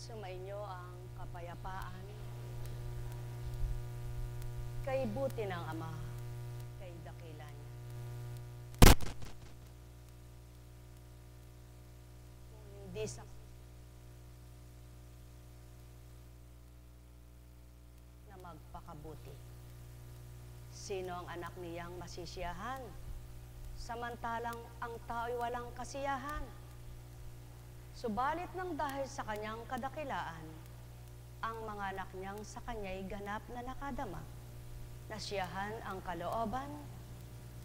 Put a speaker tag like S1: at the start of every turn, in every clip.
S1: Sumainyo ang kapayapaan kay buti ng Ama, kay dakila niya. Kung hindi sa na magpakabuti, sino ang anak niyang masisiyahan? Samantalang ang tao'y walang kasiyahan. Subalit nang dahil sa kanyang kadakilaan, ang mga anak niyang sa kanya'y ganap na nakadama. Nasiyahan ang kalooban,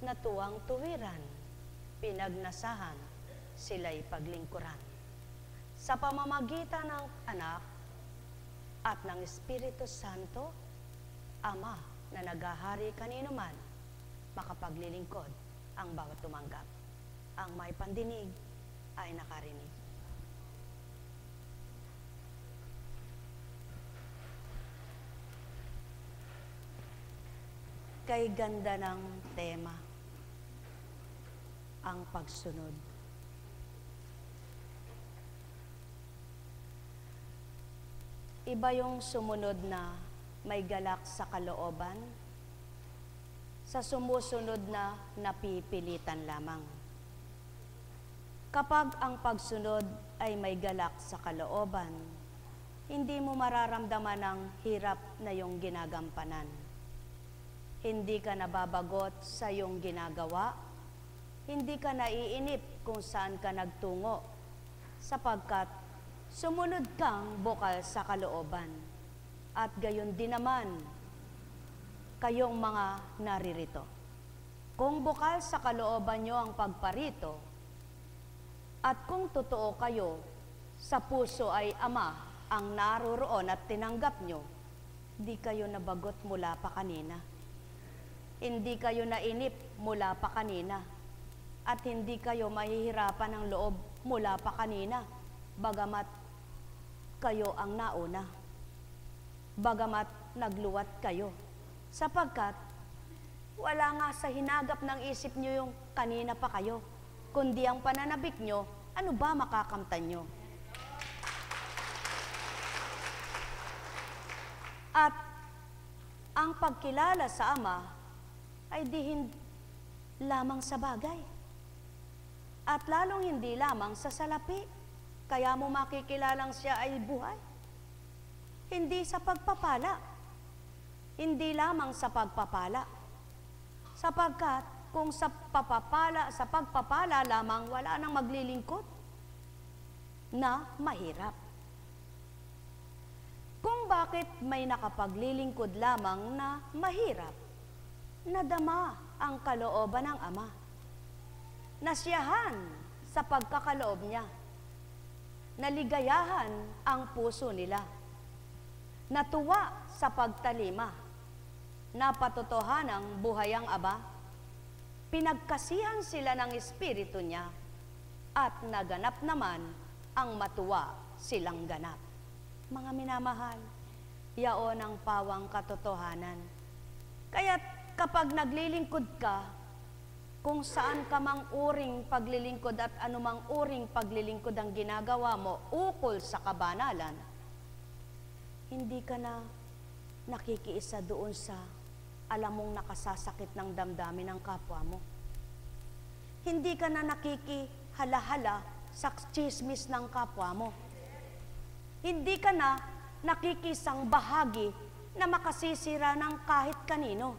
S1: natuwang tuwiran, pinagnasahan, sila'y paglingkuran. Sa pamamagitan ng anak at ng Espiritu Santo, Ama na naghahari kanino man, makapaglilingkod ang bawat tumanggap. Ang may pandinig ay nakarinig. Kay ganda ng tema, ang pagsunod. Iba yung sumunod na may galak sa kalooban, sa sumusunod na napipilitan lamang. Kapag ang pagsunod ay may galak sa kalooban, hindi mo mararamdaman ang hirap na iyong ginagampanan. Hindi ka nababagot sa iyong ginagawa, hindi ka naiinip kung saan ka nagtungo, sapagkat sumunod kang bukal sa kalooban. At gayon din naman, kayong mga naririto. Kung bukal sa kalooban nyo ang pagparito, at kung totoo kayo, sa puso ay Ama ang naroroon at tinanggap nyo, di kayo nabagot mula pa kanina. Hindi kayo nainip mula pa kanina. At hindi kayo mahihirapan ng loob mula pa kanina, bagamat kayo ang nauna. Bagamat nagluwat kayo. Sapagkat wala nga sa hinagap ng isip nyo yung kanina pa kayo, kundi ang pananabik nyo, ano ba makakamtan nyo? At ang pagkilala sa Ama ay di lamang sa bagay. At lalong hindi lamang sa salapi, kaya mo makikilalang siya ay buhay. Hindi sa pagpapala, hindi lamang sa pagpapala. Sapagkat kung sa pagpapala lamang, wala nang maglilingkod na mahirap. Kung bakit may nakapaglilingkod lamang na mahirap, nadama ang kalooban ng Ama. Nasiyahan sa pagkakaloob niya. Naligayahan ang puso nila. Natuwa sa pagtalima. Napatotohanang buhay ang Aba. Pinagkasihan sila ng Espiritu niya at naganap naman ang matuwa silang ganap. Mga minamahal, yaon ang pawang katotohanan. Kaya't kapag naglilingkod ka, kung saan ka mang uring paglilingkod at anumang uring paglilingkod ang ginagawa mo ukol sa kabanalan, hindi ka na nakikiisa doon sa alam mong nakasasakit ng damdamin ng kapwa mo. Hindi ka na nakikihala-hala sa chismis ng kapwa mo. Hindi ka na nakikisang bahagi na makasisira ng kahit kanino.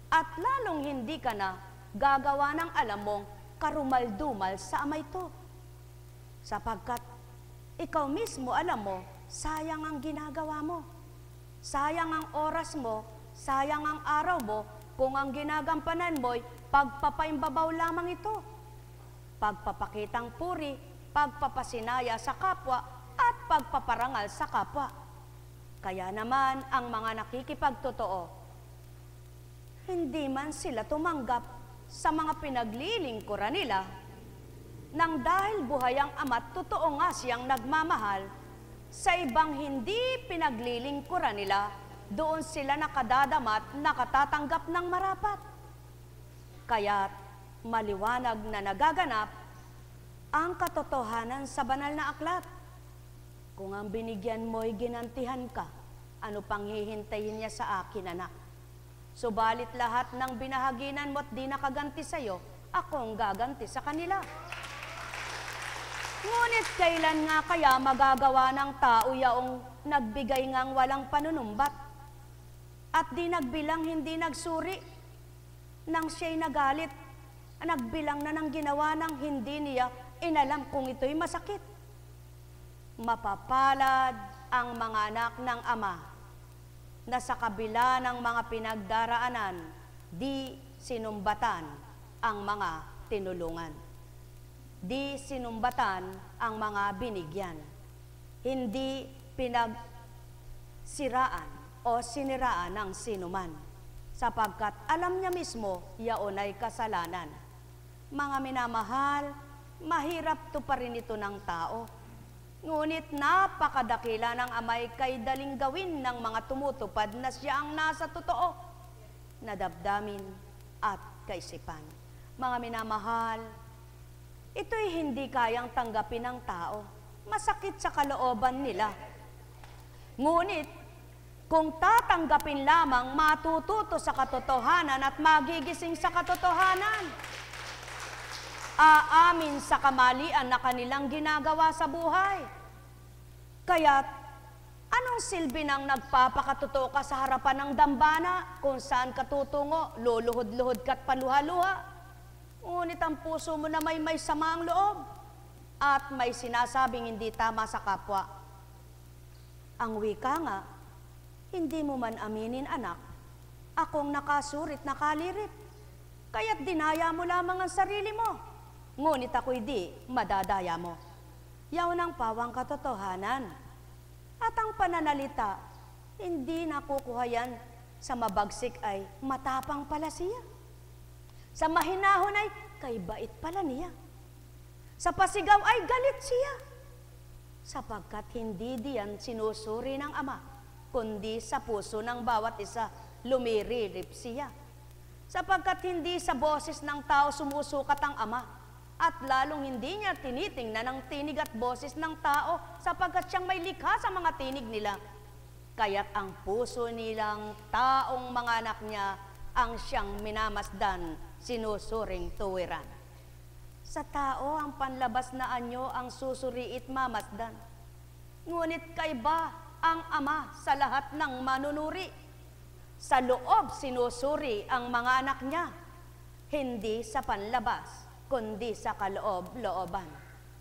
S1: At lalong hindi ka na gagawa ng alam mong karumal-dumal sa Ama ito. Sapagkat ikaw mismo alam mo, sayang ang ginagawa mo. Sayang ang oras mo, sayang ang araw mo, kung ang ginagampanan mo'y pagpapaimbabaw lamang ito. Pagpapakitang puri, pagpapasinaya sa kapwa, at pagpaparangal sa kapwa. Kaya naman ang mga nakikipagtotoo, hindi man sila tumanggap sa mga pinaglilingkuran nila, nang dahil buhay ang Ama't totoo nga siyang nagmamahal, sa ibang hindi pinaglilingkuran nila, doon sila nakadadamat, nakatatanggap ng marapat. Kaya't maliwanag na nagaganap ang katotohanan sa banal na aklat. Kung ang binigyan mo'y ginantihan ka, ano pang hihintayin niya sa akin, anak? Subalit lahat ng binahaginan mo't di nakaganti sa'yo, ako ang gaganti sa kanila. Ngunit kailan nga kaya magagawa ng tao yaong nagbigay ngang walang panunumbat at di nagbilang hindi nagsuri nang siya'y nagalit, nagbilang na ng ginawa ng hindi niya inalam kung ito'y masakit. Mapapalad ang mga anak ng Ama na sa kabila ng mga pinagdaraanan, di sinumbatan ang mga tinulungan. Di sinumbatan ang mga binigyan. Hindi pinagsiraan o siniraan ng sinuman, sapagkat alam niya mismo yaon ay kasalanan. Mga minamahal, mahirap to pa rin ito ng tao. Ngunit napakadakila ng Amay kay daling gawin ng mga tumutupad na siya ang nasa totoo na damdamin at kaisipan. Mga minamahal, ito'y hindi kayang tanggapin ng tao. Masakit sa kalooban nila. Ngunit, kung tatanggapin lamang, matututo sa katotohanan at magigising sa katotohanan. Aamin sa kamalian na kanilang ginagawa sa buhay. Kaya't, anong silbi ng nagpapakatotoo ka sa harapan ng dambana kung saan katutungo, luluhod-luhod ka't paluha-luha? Ngunit ang puso mo na may samaang loob at may sinasabing hindi tama sa kapwa. Ang wika nga, hindi mo man aminin, anak, akong nakasurit, nakalirit, kaya't dinaya mo lamang ang sarili mo. Ngunit ako'y di madadaya mo. Yaon ang pawang katotohanan. At ang pananalita, hindi nakukuha yan sa mabagsik ay matapang pala siya. Sa mahinahon ay kay bait pala niya. Sa pasigaw ay galit siya. Sapagkat hindi diyan sinusuri ng Ama, kundi sa puso ng bawat isa lumiririp siya. Sapagkat hindi sa boses ng tao sumusukat ang Ama, at lalong hindi niya tinitingnan ang tinig at boses ng tao sapagkat siyang may likha sa mga tinig nila. Kaya't ang puso nilang taong mga anak niya ang siyang minamasdan, sinusuring tuwiran. Sa tao ang panlabas na anyo ang susuriit mamasdan. Ngunit kaiba ang Ama sa lahat ng manunuri. Sa loob sinusuri ang mga anak niya, hindi sa panlabas, kundi sa kaloob-looban.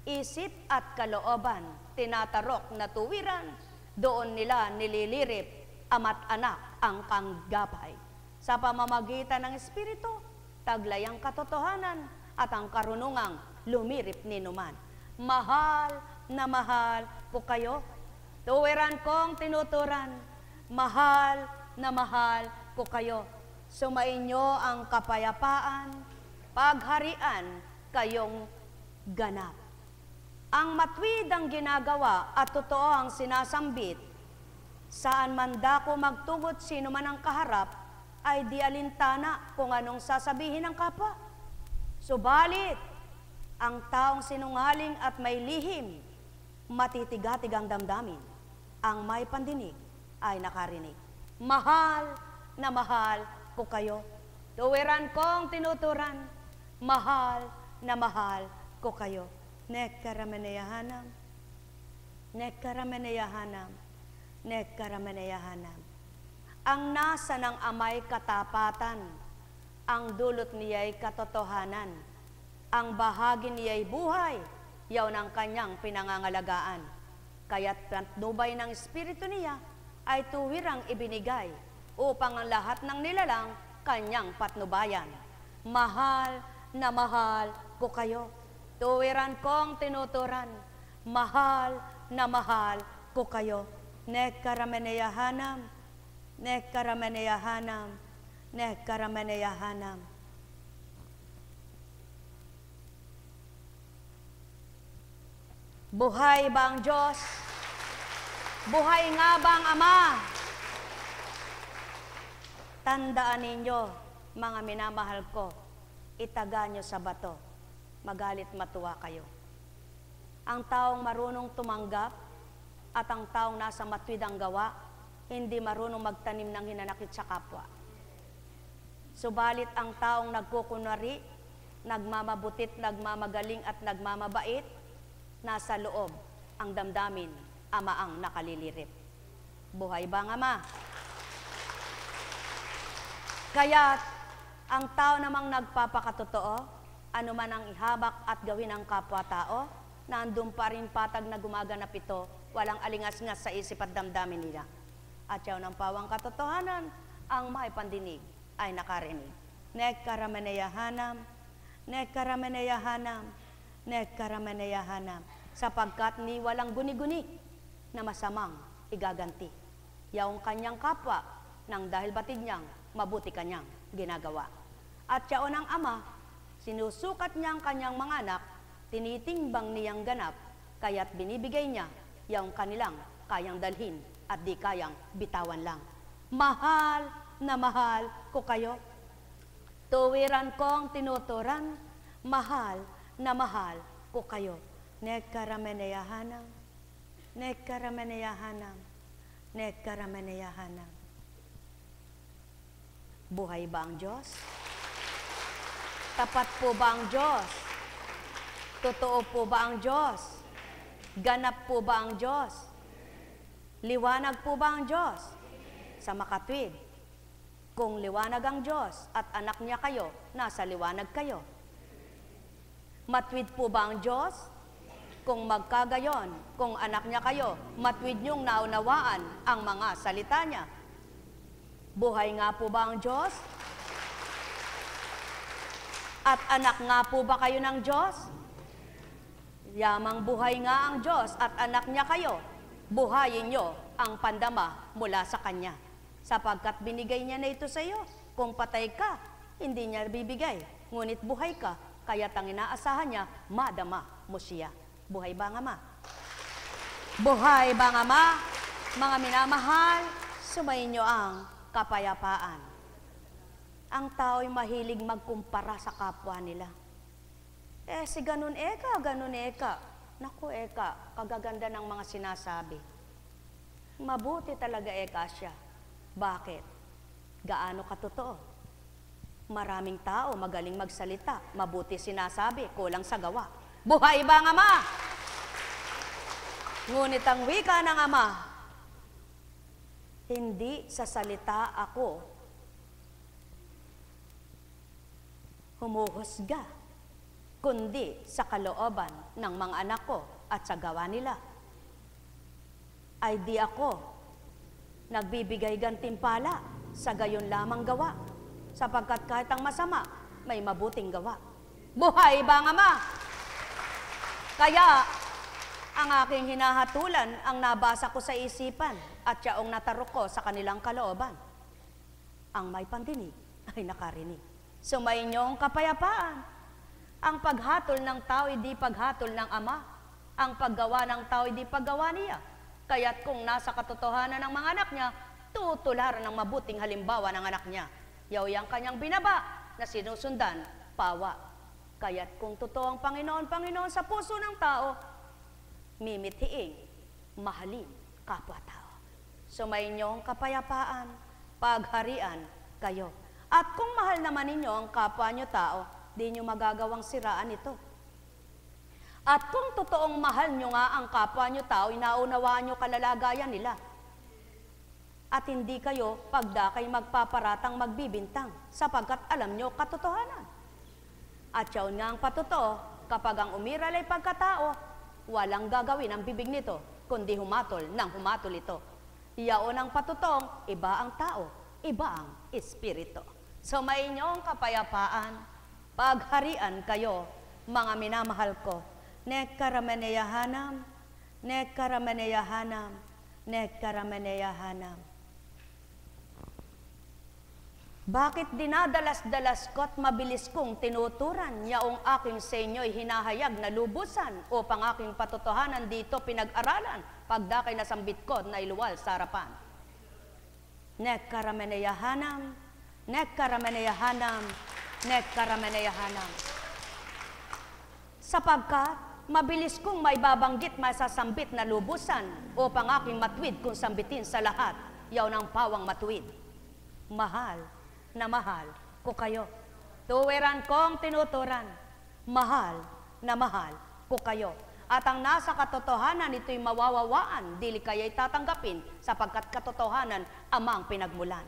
S1: Isip at kalooban, tinatarok na tuwiran, doon nila nililirip ama't anak ang kanggapay. Sa pamamagitan ng Espiritu, taglay ang katotohanan at ang karunungang lumirip ninuman. Mahal na mahal po kayo, tuwiran kong tinuturan, mahal na mahal po kayo. Sumainyo ang kapayapaan, pagharian kayong ganap. Ang matwid ang ginagawa at totoo ang sinasambit, saan man dako magtungot sino man ang kaharap, ay di alintana kung anong sasabihin ng kapwa. Subalit, ang taong sinungaling at may lihim, matitigatig ang damdamin. Ang may pandinig ay nakarinig. Mahal na mahal po kayo. Tuwiran kong tinuturan, mahal na mahal ko kayo. Nekkarameneyahanam, nekkarameneyahanam, nekkarameneyahanam. Ang nasa ng Amay katapatan, ang dulot niya'y katotohanan, ang bahagi niya'y buhay, yaw ng kanyang pinangangalagaan. Kaya't patnubay ng Espiritu niya ay tuwirang ibinigay upang ang lahat ng nilalang kanyang patnubayan. Mahal na mahal ko kayo. Tuwiran kong tinuturan, mahal na mahal ko kayo. Nekkarameneyahanam, nekkarameneyahanam, nekkarameneyahanam. Buhay ba ang Diyos? Buhay nga ba ang Ama? Tandaan ninyo, mga minamahal ko, itaga nyo sa bato, magalit matuwa kayo. Ang taong marunong tumanggap At ang taong nasa matwid ang gawa, hindi marunong magtanim ng hinanakit sa kapwa. Subalit ang taong nagkukunwari, nagmamabutit, nagmamagaling at nagmamabait, nasa loob ang damdamin, Ama ang nakalilirip. Buhay ba ang Ama? Kaya ang tao namang nagpapakatotoo, anuman ang ihabak at gawin ng kapwa-tao, nandun pa rin patag na gumaganap ito, walang alingas-ngas sa isip at damdamin nila. At yaw ng pawang katotohanan, ang maipandinig ay nakarinig. Nekkarameneyahanam, nekkarameneyahanam, nekkarameneyahanam, sapagkat ni walang guni-guni na masamang igaganti. Yaong kanyang kapwa, nang dahil batid niyang, mabuti kanyang ginagawa. At yaon ang Ama, sinusukat niya ang kanyang mga anak, tinitimbang niyang ganap, kaya't binibigay niya yung kanilang kayang dalhin at di kayang bitawan lang. Mahal na mahal ko kayo. Tuwiran kong tinuturan, mahal na mahal ko kayo. Nekkarameneyahanam, nekkarameneyahanam, nekkarameneyahanam. Buhay ba ang Diyos? Tapat po ba ang Diyos? Totoo po ba ang Diyos? Ganap po ba ang Diyos? Liwanag po ba ang Diyos? Sa makatwid, kung liwanag ang Diyos at anak niya kayo, nasa liwanag kayo. Matwid po ba ang Diyos? Kung magkagayon, kung anak niya kayo, matwid niyong naunawaan ang mga salita niya. Buhay nga po ba ang Diyos? At anak nga po ba kayo ng Diyos? Yamang buhay nga ang Diyos at anak niya kayo, buhayin niyo ang pandama mula sa Kanya. Sapagkat binigay niya na ito sa iyo. Kung patay ka, hindi niya bibigay. Ngunit buhay ka, kaya ang inaasahan niya, madama mo siya. Buhay ba ang Ama? Buhay ba ang Ama? Mga minamahal, sumayin niyo ang kapayapaan. Ang tao'y mahilig magkumpara sa kapwa nila. Si ganun eka, ganun eka. Naku eka, kagaganda ng mga sinasabi. Mabuti talaga eka siya. Bakit? Gaano katotoo? Maraming tao magaling magsalita, mabuti sinasabi, kulang sa gawa. Buhay ba ang Ama? Ngunit ang wika ng Ama, hindi sa salita ako humuhusga, kundi sa kalooban ng mga anak ko at sa gawa nila. Ay di ako nagbibigay gantimpala sa gayon lamang gawa, sapagkat kahit ang masama, may mabuting gawa. Buhay ba ang Ama? Kaya, ang aking hinahatulan ang nabasa ko sa isipan at yaong natarok ko sa kanilang kalooban. Ang may pandinig ay nakarinig. Sumayin niyo ang kapayapaan. Ang paghatol ng tao ay di paghatol ng Ama. Ang paggawa ng tao ay di paggawa niya. Kaya't kung nasa katotohanan ng mga anak niya, tutularan ng mabuting halimbawa ng anak niya. Yaw yang kanyang binaba na sinusundan, pawa. Kaya't kung totoo ang Panginoon sa puso ng tao, mimithiing, mahalin kapwa-tao. Sumayin niyo ang kapayapaan, pagharian kayo. At kung mahal naman ninyo ang kapwa niyo tao, di niyo magagawang siraan ito. At kung totoong mahal nyo nga ang kapwa nyo tao, inaunawaan nyo kalalagayan nila. At hindi kayo pagdakay magpaparatang magbibintang, sapagkat alam nyo katotohanan. At yaon nga ang patotoo, kapag ang umiral ay pagkatao, walang gagawin ang bibig nito, kundi humatol ng humatol ito. Yaon ang patotong, iba ang tao, iba ang espiritu. Sumayin nyo ang kapayapaan, pagharian kayo, mga minamahal ko. Nekkarameneyahanam, nekkarameneyahanam, nekkarameneyahanam. Bakit dinadalas-dalas ko at mabilis kong tinuturan yaong aking sa inyo'y hinahayag na lubusan upang aking patotohanan dito pinag-aralan pagdakay na sambit ko na iluwal sa harapan? Nekkarameneyahanam, nekkarameneyahanam, nekkarameneyahanam. Sapagkat mabilis kong maibabanggit, masasambit na lubusan, upang aking matwid kung sambitin sa lahat, yaw ng pawang matuwid. Mahal na mahal ko kayo. Tuwiran kong tinuturan, mahal na mahal ko kayo. At ang nasa katotohanan, ito'y mawawawaan, dili kaya'y tatanggapin, sapagkat katotohanan amang pinagmulan.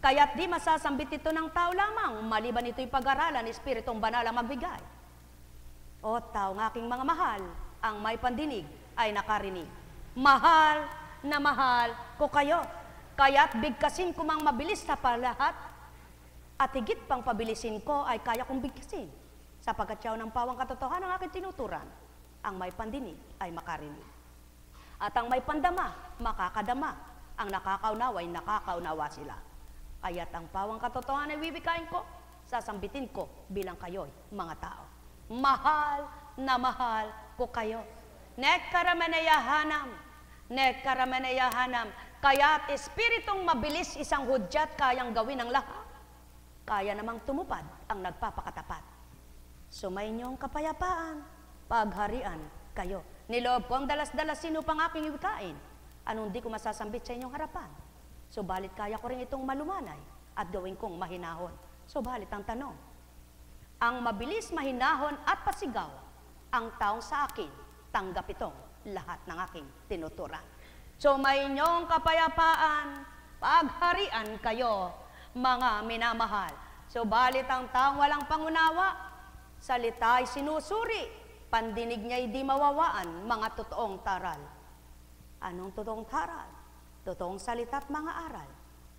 S1: Kaya't di masasambit ito ng tao lamang, maliban ito'y pag-aralan, Espiritong Banal ang magbigay. O tao ng aking mga mahal, ang may pandinig ay nakarinig. Mahal na mahal ko kayo. Kaya't bigkasin ko mang mabilis sa palahat, at higit pang pabilisin ko ay kaya kong bigkasin. Sapagkat yaw ng pawang katotohanan ang aking tinuturan, ang may pandinig ay makarinig. At ang may pandama, makakadama. Ang nakakaunawa ay nakakaunawa sila. Kaya't ang pawang katotohanan ay bibigkain ko, sasambitin ko bilang kayo'y mga tao. Mahal na mahal ko kayo. Nekkarameneyahanam, nekkarameneyahanam. Kaya't espiritong mabilis isang hudyat kayang gawin ang lahat. Kaya namang tumupad ang nagpapakatapat. Sumayinyong kapayapaan, pagharian kayo. Niloob ko ang dalas-dalasin upang aking iwikain. Anong di ko masasambit sa inyong harapan? Subalit kaya ko rin itong malumanay at gawin kong mahinahon. Subalit ang tanong, ang mabilis, mahinahon at pasigaw, ang taong sa akin, tanggap itong lahat ng aking tinuturan. Sumayinyong kapayapaan, pagharian kayo, mga minamahal. Subalit ang taong walang pangunawa, salita ay sinusuri, pandinig niya'y di mawawaan, mga totoong taral. Anong totoong taral? Totoong salita at mga aral.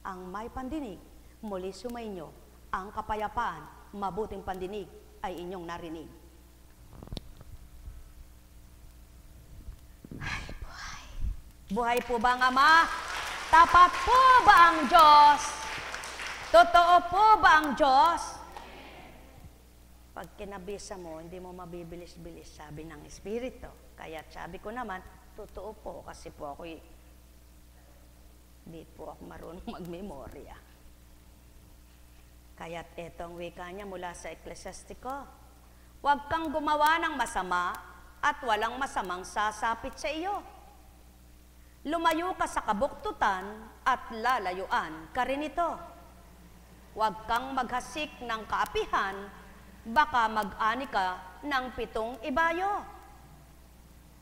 S1: Ang may pandinig, muli sumainyo, ang kapayapaan, mabuting pandinig ay inyong narinig. Ay, buhay. Buhay po ba ang Ama? Tapat po ba ang Diyos? Totoo po ba ang Diyos? Pag kinabisa mo, hindi mo mabibilis-bilis, sabi ng Espiritu. Kaya sabi ko naman, totoo po, kasi po ako'y di po ako marunong magmemorya. Kaya't etong wika niya mula sa Eklesiastiko, huwag kang gumawa ng masama at walang masamang sasapit sa iyo. Lumayo ka sa kabuktutan at lalayuan ka rin ito. Huwag kang maghasik ng kaapihan, baka mag-ani ka ng 7 ibayo.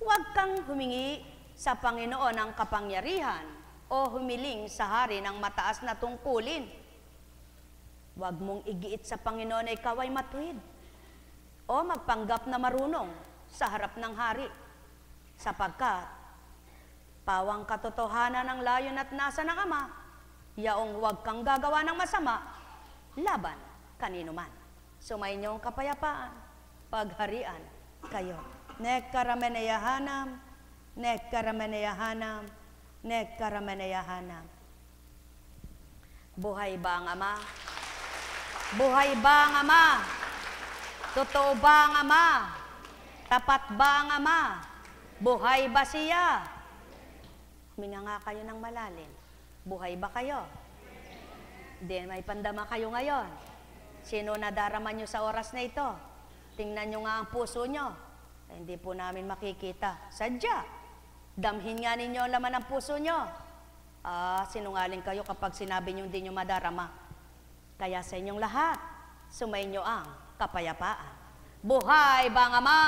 S1: Huwag kang humingi sa Panginoon ng kapangyarihan o humiling sa hari ng mataas na tungkulin. Huwag mong igiit sa Panginoon na ikaw ay matuwid o magpanggap na marunong sa harap ng hari, sapagkat pawang katotohanan ang layon at nasa ng Ama, yaong huwag kang gagawa ng masama laban kanino man. Sumayinyong kapayapaan, pagharian kayo. Nekkarameneyahanam, nekkarameneyahanam, nekkarameneyahanam. Buhay ba ang Ama? Buhay ba ang Ama? Totoo ba ang Ama? Tapat ba ang Ama? Buhay ba siya? Huminga nga kayo ng malalim. Buhay ba kayo? Then may pandama kayo ngayon. Sino nadarama nyo sa oras na ito? Tingnan nyo nga ang puso nyo. Hindi po namin makikita. Sadya. Damhin nga ninyo ang laman ng puso nyo. Sinungaling kayo kapag sinabi nyo hindi nyo madarama. Kaya sa inyong lahat, sumayin nyo ang kapayapaan. Buhay ba ang Ama?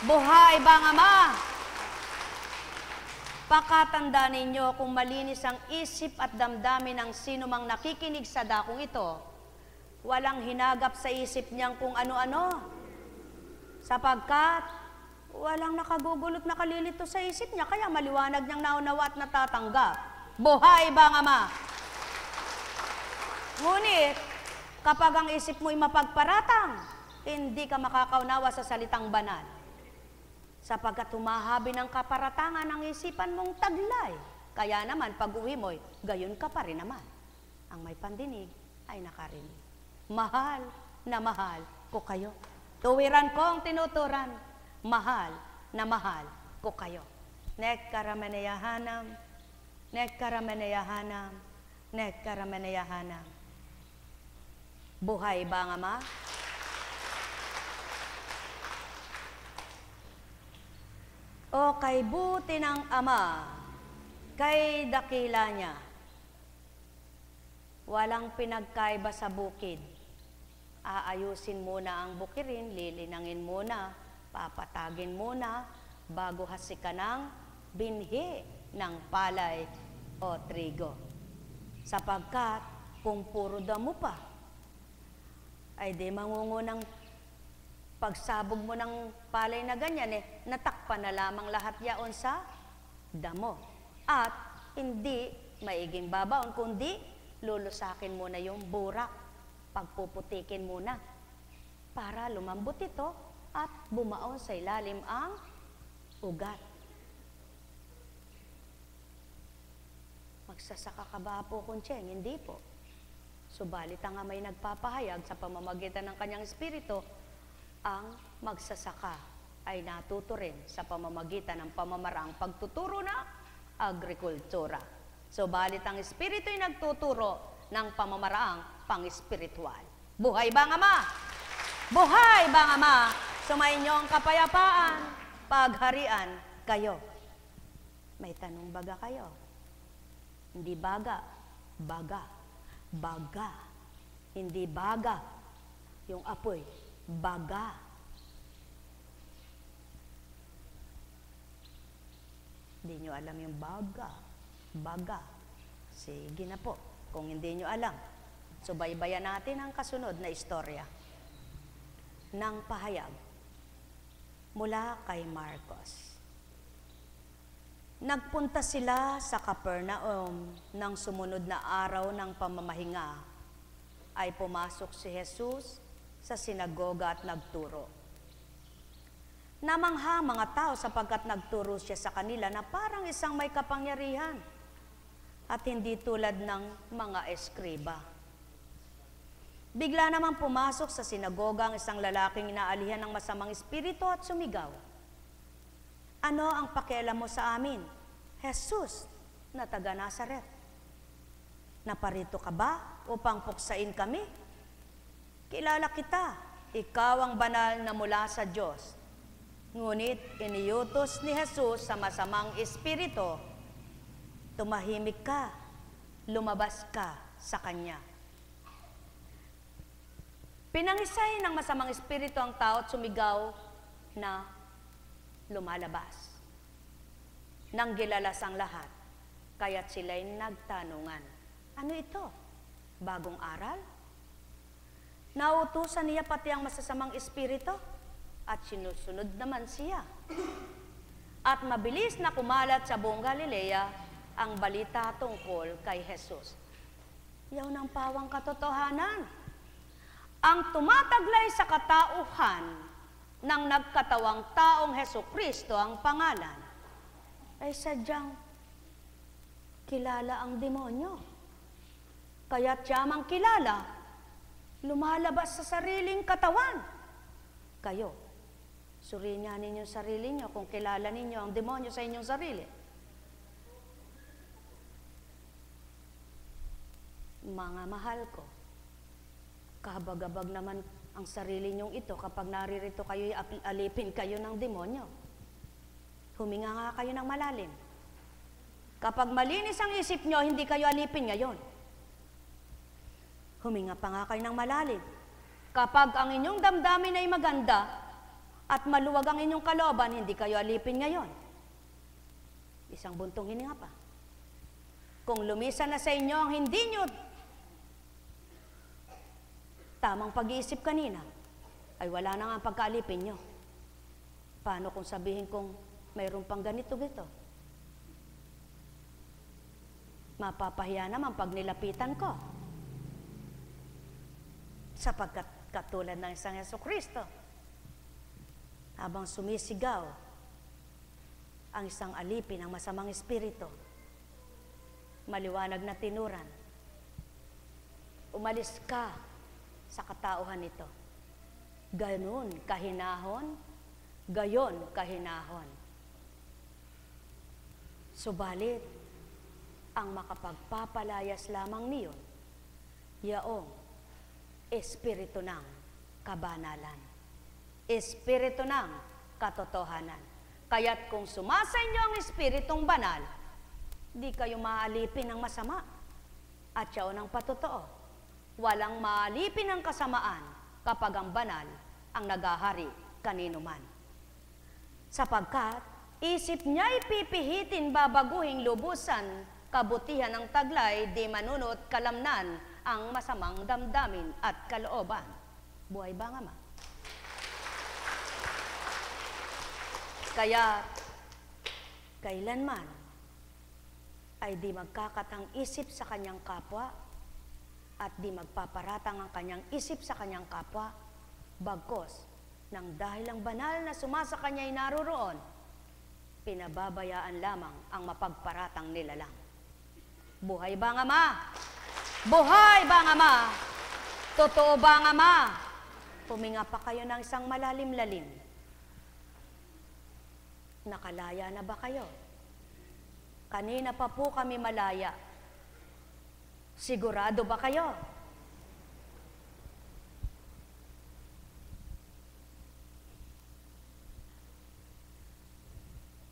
S1: Buhay ba ang Ama? Pakatanda ninyo kung malinis ang isip at damdamin ng sino mang nakikinig sa dakong ito, walang hinagap sa isip niyang kung ano-ano. Sapagkat walang nakagugulot na kalilito sa isip niya, kaya maliwanag niyang naunawa at natatanggap. Buhay ba ang Ama? Ngunit, kapag ang isip mo'y mapagparatang, hindi ka makakaunawa sa salitang banal. Sapagkat humahabi ng kaparatangan ang isipan mong taglay. Kaya naman, pag uwi mo'y, gayon ka pa rin naman. Ang may pandinig ay nakarinig. Mahal na mahal ko kayo. Tuwiran kong tinuturan, mahal na mahal ko kayo. Nekkarameneyahanam, nekkarameneyahanam, nekkarameneyahanam. Buhay ba ang Ama? O kay buti ng Ama, kay dakila niya, walang pinagkaiba sa bukid. Aayusin muna ang bukirin, lilinangin muna, papatagin muna, bago hasika ng binhi ng palay o trigo. Sapagkat kung puro damo pa, ay di mangungunang pagsabog mo ng palay na ganyan, natakpan na lamang lahat yaon sa damo. At hindi maiging babaon, kundi lulusakin muna yung burak, pagpuputikin muna, para lumambot ito at bumaon sa ilalim ang ugat. Magsasaka ka ba po, Kuncheng? Hindi po. Subalit ang may nagpapahayag sa pamamagitan ng kanyang espiritu, ang magsasaka ay natuto rin sa pamamagitan ng pamamaraang pagtuturo na agrikultura. Subalit ang espiritu ay nagtuturo ng pamamaraang pang-espiritual. Buhay ba ang Ama? Buhay ba ang Ama? Sumainyo ang kapayapaan, pagharian kayo. May tanong baga kayo? Hindi baga, baga, baga. Hindi baga, yung apoy, baga. Hindi nyo alam yung baga, baga. Sige na po, kung hindi nyo alam. Subaybayan natin ang kasunod na istorya ng pahayag mula kay Marcos. Nagpunta sila sa Capernaum nang sumunod na araw ng pamamahinga ay pumasok si Jesus sa sinagoga at nagturo. Namangha mga tao sapagkat nagturo siya sa kanila na parang isang may kapangyarihan at hindi tulad ng mga eskriba. Bigla naman pumasok sa sinagoga ang isang lalaking inaalihan ng masamang espiritu at sumigaw, "Ano ang pakialam mo sa amin, Jesus, na taga Nazaret? Naparito ka ba upang puksain kami? Kilala kita, ikaw ang banal na mula sa Diyos." Ngunit iniutos ni Jesus sa masamang espiritu, "Tumahimik ka, lumabas ka sa kanya." Pinangisay ng masamang espiritu ang tao at sumigaw na lumalabas. Nang gilalas ang lahat, kaya't sila'y nagtanungan, "Ano ito? Bagong aral?" Nautusan niya pati ang masasamang espiritu at sinusunod naman siya. At mabilis na kumalat sa buong Galilea ang balita tungkol kay Jesus. Yaw ng pawang katotohanan. Ang tumataglay sa katauhan ng nagkatawang taong Hesukristo ang pangalan, ay sadyang kilala ang demonyo. Kaya't siyamang kilala, lumalabas sa sariling katawan. Kayo, suriin ninyo sarili nyo kung kilala ninyo ang demonyo sa inyong sarili. Mga mahal ko, kabag-abag naman ang sarili nyong ito kapag naririto kayo, alipin kayo ng demonyo. Huminga nga kayo ng malalim. Kapag malinis ang isip nyo, hindi kayo alipin ngayon. Huminga pa nga kayo ng malalim. Kapag ang inyong damdamin ay maganda at maluwag ang inyong kalooban, hindi kayo alipin ngayon. Isang buntong hininga pa. Kung lumisan na sa inyo ang hindi nyo tamang pag-iisip kanina, ay wala na nga ang pagkaalipin nyo. Paano kung sabihin kong mayroon pang ganito-gito? Mapapahiya naman pag nilapitan ko. Sapagkat katulad ng isang Hesukristo, habang sumisigaw ang isang alipin ng masamang espiritu, maliwanag na tinuran, umalis ka sa katauhan nito. Ganon kahinahon, gayon kahinahon. Subalit, ang makapagpapalayas lamang niyon, yaong espiritu ng kabanalan, espiritu ng katotohanan. Kaya't kung sumasa inyo ang Espiritong Banal, di kayo maalipin ng masama. At yaon ang patotoo, walang maalipin ng kasamaan kapag ang banal ang naghahari kanino man. Sapagkat isip niya ipipihitin babaguhing lubusan, kabutihan ng taglay, di manunot kalamnan ang masamang damdamin at kalooban. Buhay ba nga ma? Kaya kailanman ay di magkakatang isip sa kanyang kapwa at di magpaparatang ang kanyang isip sa kanyang kapwa, bagkos nang dahil ang banal na sumasa kanya ay naroon, pinababayaan lamang ang mapagparatang nilalang. Buhay ba nga ma? Buhay ba nga ma? Totoo ba nga ma? Huminga pa kayo ng isang malalim-lalim. Nakalaya na ba kayo? Kanina pa po kami malaya. Sigurado ba kayo?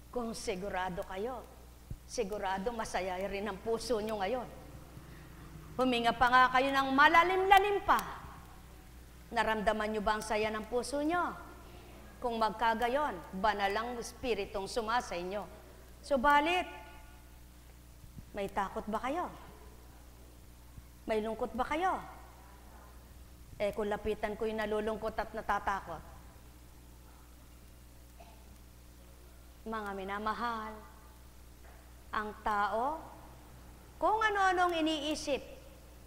S1: Kung sigurado kayo, sigurado masaya rin ang puso nyo ngayon. Huminga pa nga kayo ng malalim-lalim pa. Naramdaman nyo ba ang saya ng puso nyo? Kung magkagayon, banal ang Espiritong sumasa inyo. Subalit, may takot ba kayo? May lungkot ba kayo? Kung lapitan ko yung nalulungkot at natatakot. Mga minamahal, ang tao, kung ano-anong iniisip,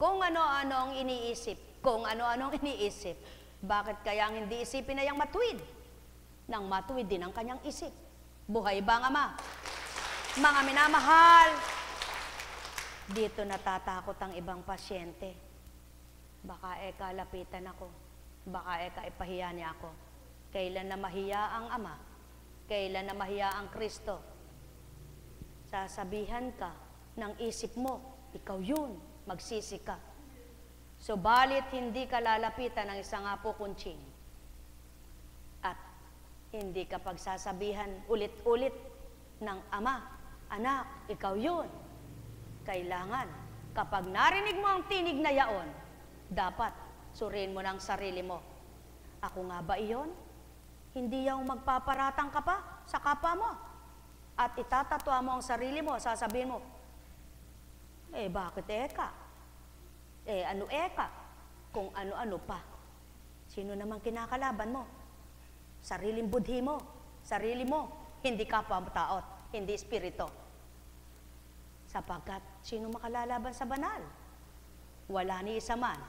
S1: kung ano-anong iniisip, kung ano-anong iniisip, bakit kaya ang hindi isipin na yung matuwid? Nang matuwid din ang kanyang isip. Buhay ba nga ma? Mga minamahal, dito natatakot ang ibang pasyente. Baka lapitan ako. Baka ipahiya niya ako. Kailan na mahiya ang Ama? Kailan na mahiya ang Kristo? Sasabihan ka ng isip mo, ikaw yun, magsisi ka. Subalit hindi ka lalapitan ng isang apo kunching. At hindi ka pagsasabihan ulit-ulit ng Ama, anak, ikaw yun. Kailangan, kapag narinig mo ang tinig na yaon, dapat suriin mo ng sarili mo. Ako nga ba iyon? Hindi yung magpaparatang ka pa sa kapwa mo. At itatatwa mo ang sarili mo, sasabihin mo, bakit eka? Ano eka? Kung ano-ano pa. Sino naman kinakalaban mo? Sariling budhi mo. Sarili mo. Hindi kapwa-taot. Hindi espiritu. Sapagkat, sino makalalaban sa banal? Wala ni isa man.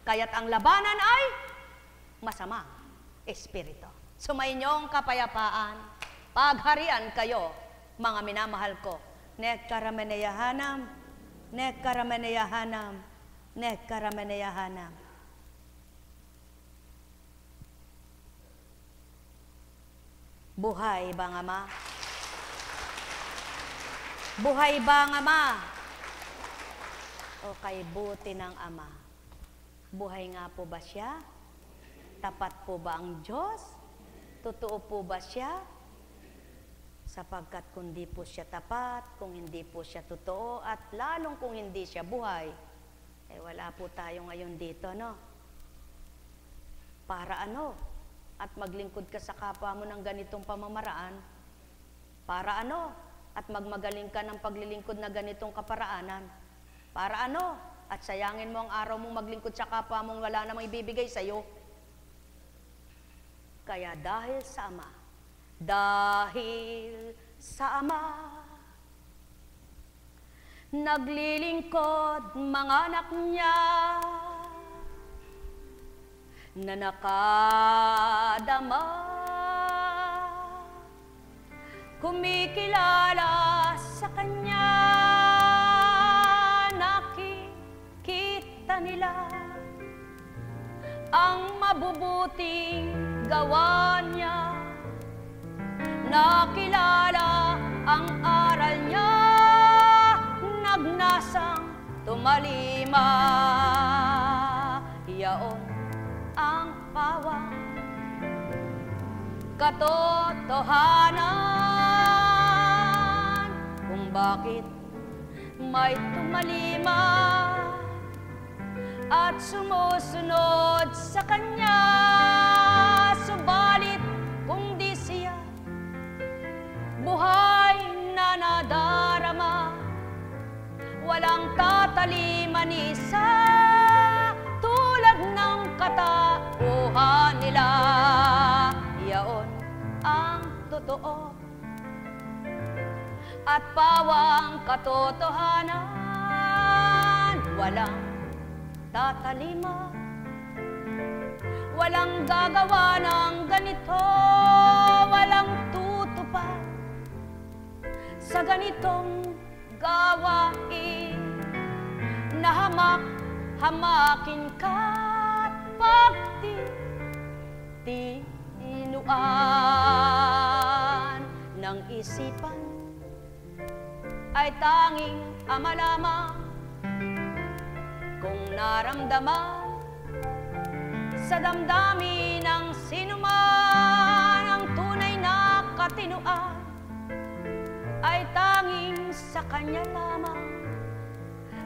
S1: Kaya't ang labanan ay masama, espiritu. Sumayinyong kapayapaan, pagharian kayo, mga minamahal ko. Nekkarameneyahanam, nekkarameneyahanam, nekkarameneyahanam. Buhay ba nga ma? Buhay ba nga ma? O kay buti ng Ama. Buhay nga po ba siya? Tapat po ba ang Diyos? Totoo po ba siya? Sapagkat kung di po siya tapat, kung hindi po siya totoo, at lalong kung hindi siya buhay, wala po tayo ngayon dito, no? Para ano? At maglingkod ka sa kapwa mo ng ganitong pamamaraan? Para ano? At magmagaling ka ng paglilingkod na ganitong kaparaanan? Para ano? At sayangin mo ang araw mong maglingkod sa kapwa mong wala namang ibibigay sa'yo? Kaya dahil sa Ama, naglilingkod mga anak niya na nakadama, kumikilala sa Kanya, nakikita nila ang mabubuting gawa niya, nakilala ang aral niya, nagnasang tumalima, yaon ang pawang katotohanan. bakit may tumalima at sumusunod sa kanya. Subalit kung di siya buhay na nadarama, walang tataliman isa tulad ng katauhan nila. Yaon ang totoo at pawang katotohanan. Walang tatalima, walang gagawa ng ganito, walang tutupad sa ganitong gawain na hamak-hamakin ka't pagtitinuan ng isipan ay tanging Ama lamang. Kung naramdaman sa damdamin ng sinuman ang tunay na katinuan, ay tanging sa Kanya lamang.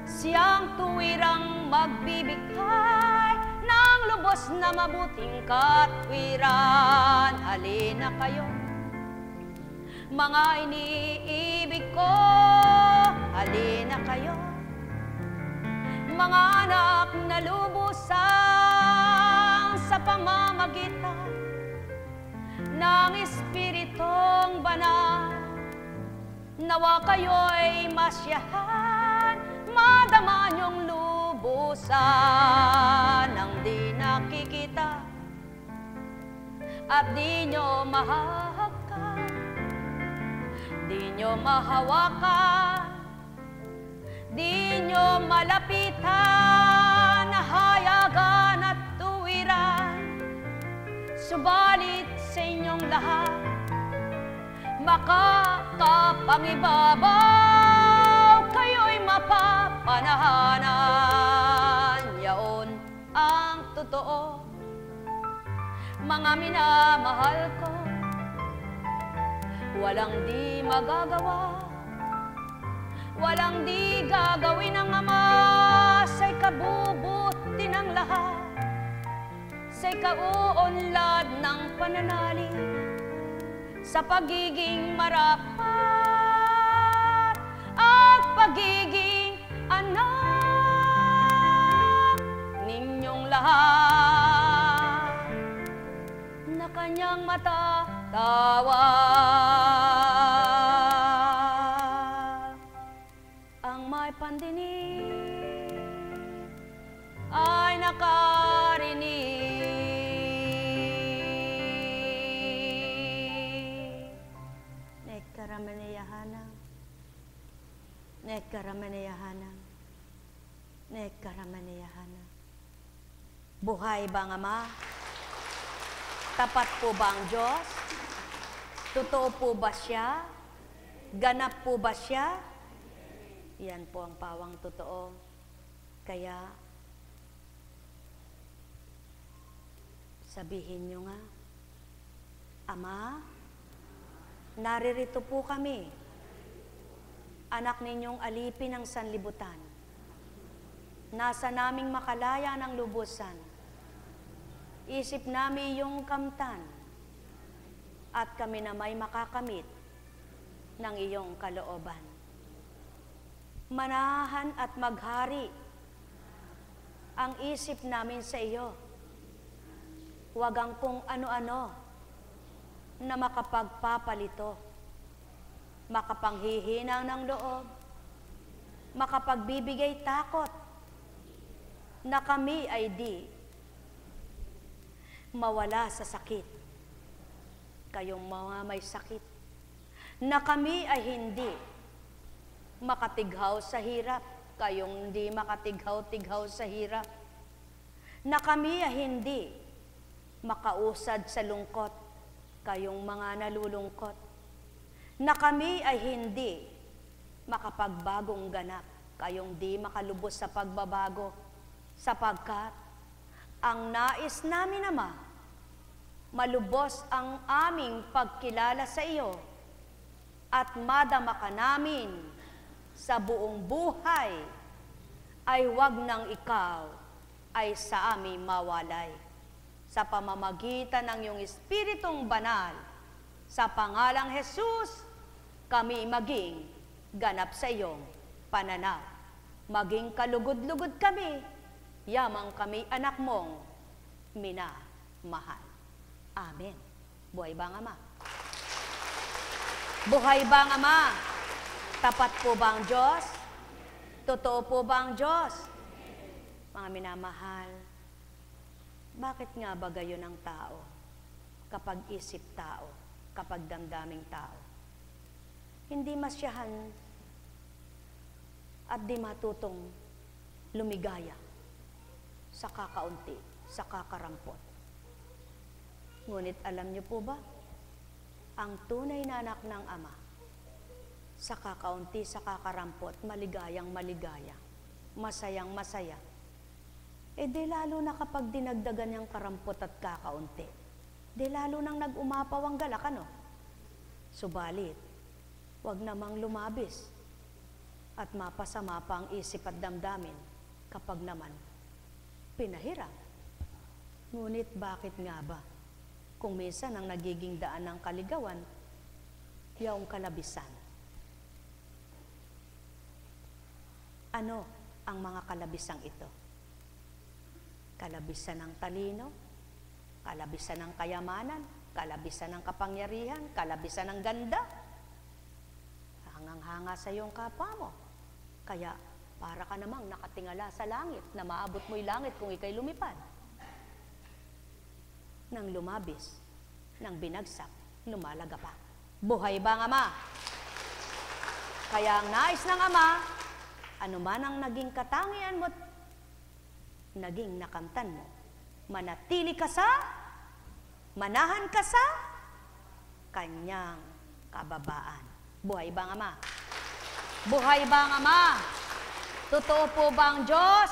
S1: Siyang tuwirang magbibigay ng lubos na mabuting katwiran. Halina kayo, mga iniibig ko, halina kayo, mga anak na lubusan sa pamamagitan ng Espiritong Banal. Nawa kayo'y masyahan, madama niyong lubusan ng di nakikita at di niyo mahahakan, di niyo mahawakan, di niyo malapitan, nahayagan at tuwiran. Subalit sa inyong lahat, makakapangibabaw, kayo'y mapapanahanan. Yaon ang totoo, mga minamahal ko. Walang di magagawa, walang di gagawin ng Ama sa ikabubuti ng lahat, sa ikauunlad ng pananalig, sa pagiging marapat at pagiging anak ninyong lahat na Kanyang matatawa. Ang may pandinig ay nakarinig. Nekaramanayahana, nekaramanayahana, nekaramanayahana. Buhay ba ang Ama? Tapat po ba ang Diyos? Totoo po ba siya? Ganap po ba siya? Yan po ang pawang totoo. Kaya, sabihin nyo nga, Ama, naririto po kami, anak ninyong alipin ng sanlibutan. Nasa naming makalaya ng lubusan, isip namin iyong kamtan, at kami na may makakamit ng iyong kalooban. Manahan at maghari ang isip namin sa iyo. Huwag ang kung ano-ano na makapagpapalito, makapanghihinang ng loob, makapagbibigay takot na kami ay di mawala sa sakit. Kayong mga may sakit, na kami ay hindi makatighaw sa hirap, kayong hindi makatighaw-tighaw sa hirap, na kami ay hindi makausad sa lungkot, kayong mga nalulungkot, na kami ay hindi makapagbagong ganap, kayong di makalubos sa pagbabago, sapagkat ang nais namin, Ama, malubos ang aming pagkilala sa iyo at madama ka namin sa buong buhay, ay wag nang ikaw ay sa amin mawalay. Sa pamamagitan ng iyong Espiritong Banal, sa pangalang Jesus, kami maging ganap sa iyong pananaw. Maging kalugod-lugod kami, yamang kami anak mong minamahal. Amen. Buhay ba ang Ama? Buhay ba ang Ama? Tapat po ba ang Diyos? Totoo po ba ang Diyos? Mga minamahal, bakit nga ba gayon ang tao? Kapag isip tao, kapag damdaming tao, hindi masyahan at di matutong lumigaya sa kakaunti, sa kakarampot. Ngunit alam niyo po ba, ang tunay na anak ng Ama, sa kakaunti, sa kakarampot, maligayang maligaya, masayang masaya, eh di lalo na kapag dinagdagan niyang karampot at kakaunti, di lalo nang nag-umapaw ang galak, ano? Subalit, wag namang lumabis at mapasama pa ang isip at damdamin kapag naman pinahirap. Ngunit bakit nga ba? Kung minsan ang nagiging daan ng kaligawan, yaong kalabisan. Ano ang mga kalabisang ito? Kalabisan ng talino, kalabisan ng kayamanan, kalabisan ng kapangyarihan, kalabisan ng ganda. Hangang-hanga sa iyong kapwa mo. Kaya para ka namang nakatingala sa langit na maabot mo'y langit kung ikay lumipad. Nang lumabis, nang binagsak, lumalaga pa. Buhay ba ang Ama? Kaya ang nais ng Ama, anuman ang naging katangian mo't naging nakamtan mo, manatili ka sa, manahan ka sa kanyang kababaan. Buhay ba ang Ama? Buhay ba ang Ama? Totoo po ba ang Diyos?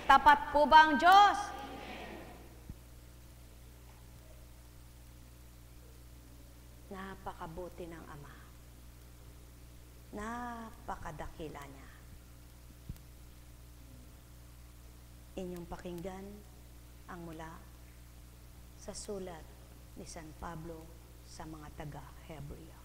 S1: Tapat po ba ang Diyos? Napakabuti ng Ama. Napakadakila niya. Inyong pakinggan ang mula sa sulat ni San Pablo sa mga taga-Hebreo.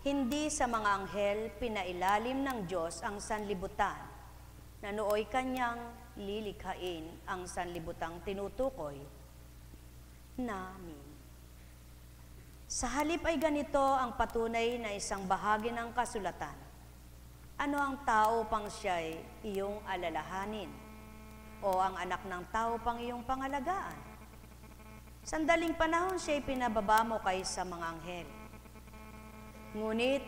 S1: Hindi sa mga anghel pinailalim ng Diyos ang sanlibutan, na nooy kanyang lilikhain ang sanlibutang tinutukoy namin. Sa halip ay ganito ang patunay na isang bahagi ng kasulatan. Ano ang tao pang siya'y iyong alalahanin? O ang anak ng tao pang iyong pangalagaan? Sandaling panahon siya'y pinababa mo kaysa mga anghel. Ngunit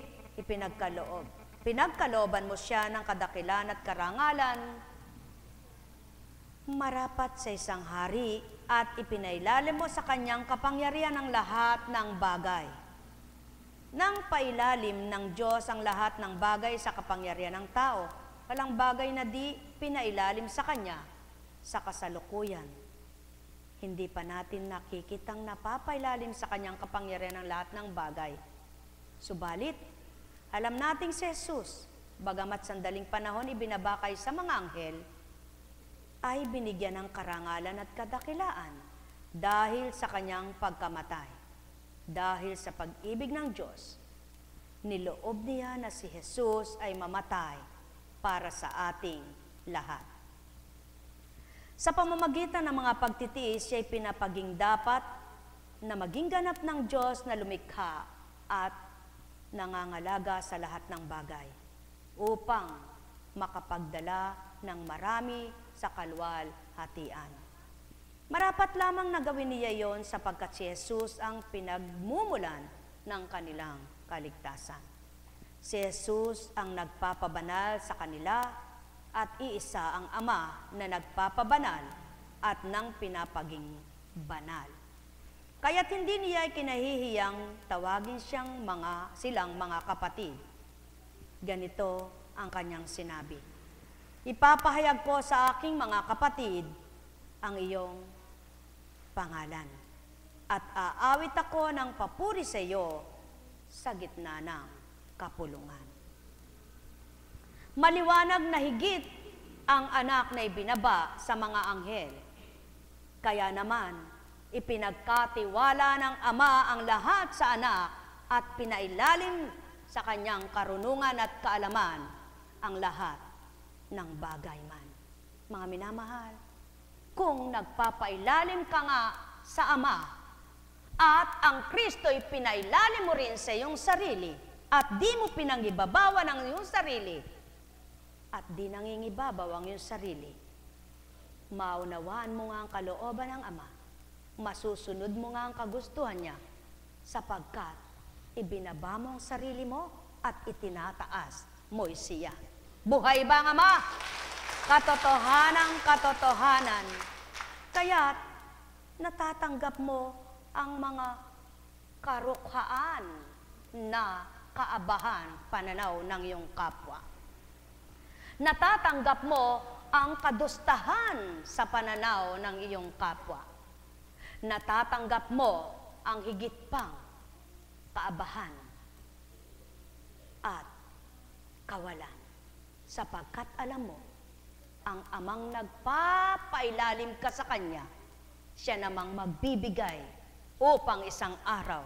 S1: pinagkalooban mo siya ng kadakilan at karangalan, marapat sa isang hari, at ipinailalim mo sa kanyang kapangyarihan ang lahat ng bagay. Nang pailalim ng Diyos ang lahat ng bagay sa kapangyarihan ng tao, walang bagay na di pinailalim sa kanya sa kasalukuyan. Hindi pa natin nakikitang napapailalim sa kanyang kapangyarihan ang lahat ng bagay. Subalit, alam nating si Jesus, bagamat sandaling panahon ibinabakay sa mga anghel, ay binigyan ng karangalan at kadakilaan dahil sa kanyang pagkamatay. Dahil sa pag-ibig ng Diyos, niloob niya na si Jesus ay mamatay para sa ating lahat. Sa pamamagitan ng mga pagtitiis, siya'y pinapaging dapat na maging ganap ng Diyos na lumikha at nangangalaga sa lahat ng bagay upang makapagdala ng marami sa kalwalhatian. Marapat lamang na gawin niya yon sapagkat si Jesus ang pinagmumulan ng kanilang kaligtasan. Si Jesus ang nagpapabanal sa kanila at iisa ang Ama na nagpapabanal at nang pinapaging banal. Kaya't hindi niya kinahihiyang tawagin silang mga kapatid. Ganito ang kanyang sinabi: Ipapahayag ko sa aking mga kapatid ang iyong pangalan. At aawit ako ng papuri sa iyo sa gitna ng kapulungan. Maliwanag na higit ang anak na ibinaba sa mga anghel. Kaya naman, ipinagkatiwala ng Ama ang lahat sa anak at pinailalim sa kanyang karunungan at kaalaman ang lahat ng bagay man. Mga minamahal, kung nagpapailalim ka nga sa Ama, at ang Kristo'y pinailalim mo rin sa iyong sarili, at di mo pinangibabawan ang iyong sarili, at di nangingibabaw ang iyong sarili, maunawaan mo nga ang kalooban ng Ama, masusunod mo nga ang kagustuhan niya, sapagkat ibinaba mo ang sarili mo at itinataas mo siya. Buhay ba ang Ama? Katotohanang katotohanan. Kaya't natatanggap mo ang mga karukhaan na kaabahan pananaw ng iyong kapwa. Natatanggap mo ang kadustahan sa pananaw ng iyong kapwa. Natatanggap mo ang higit pang kaabahan at kawalan. Sapagkat alam mo, ang Amang nagpapailalim ka sa Kanya, siya namang magbibigay upang isang araw,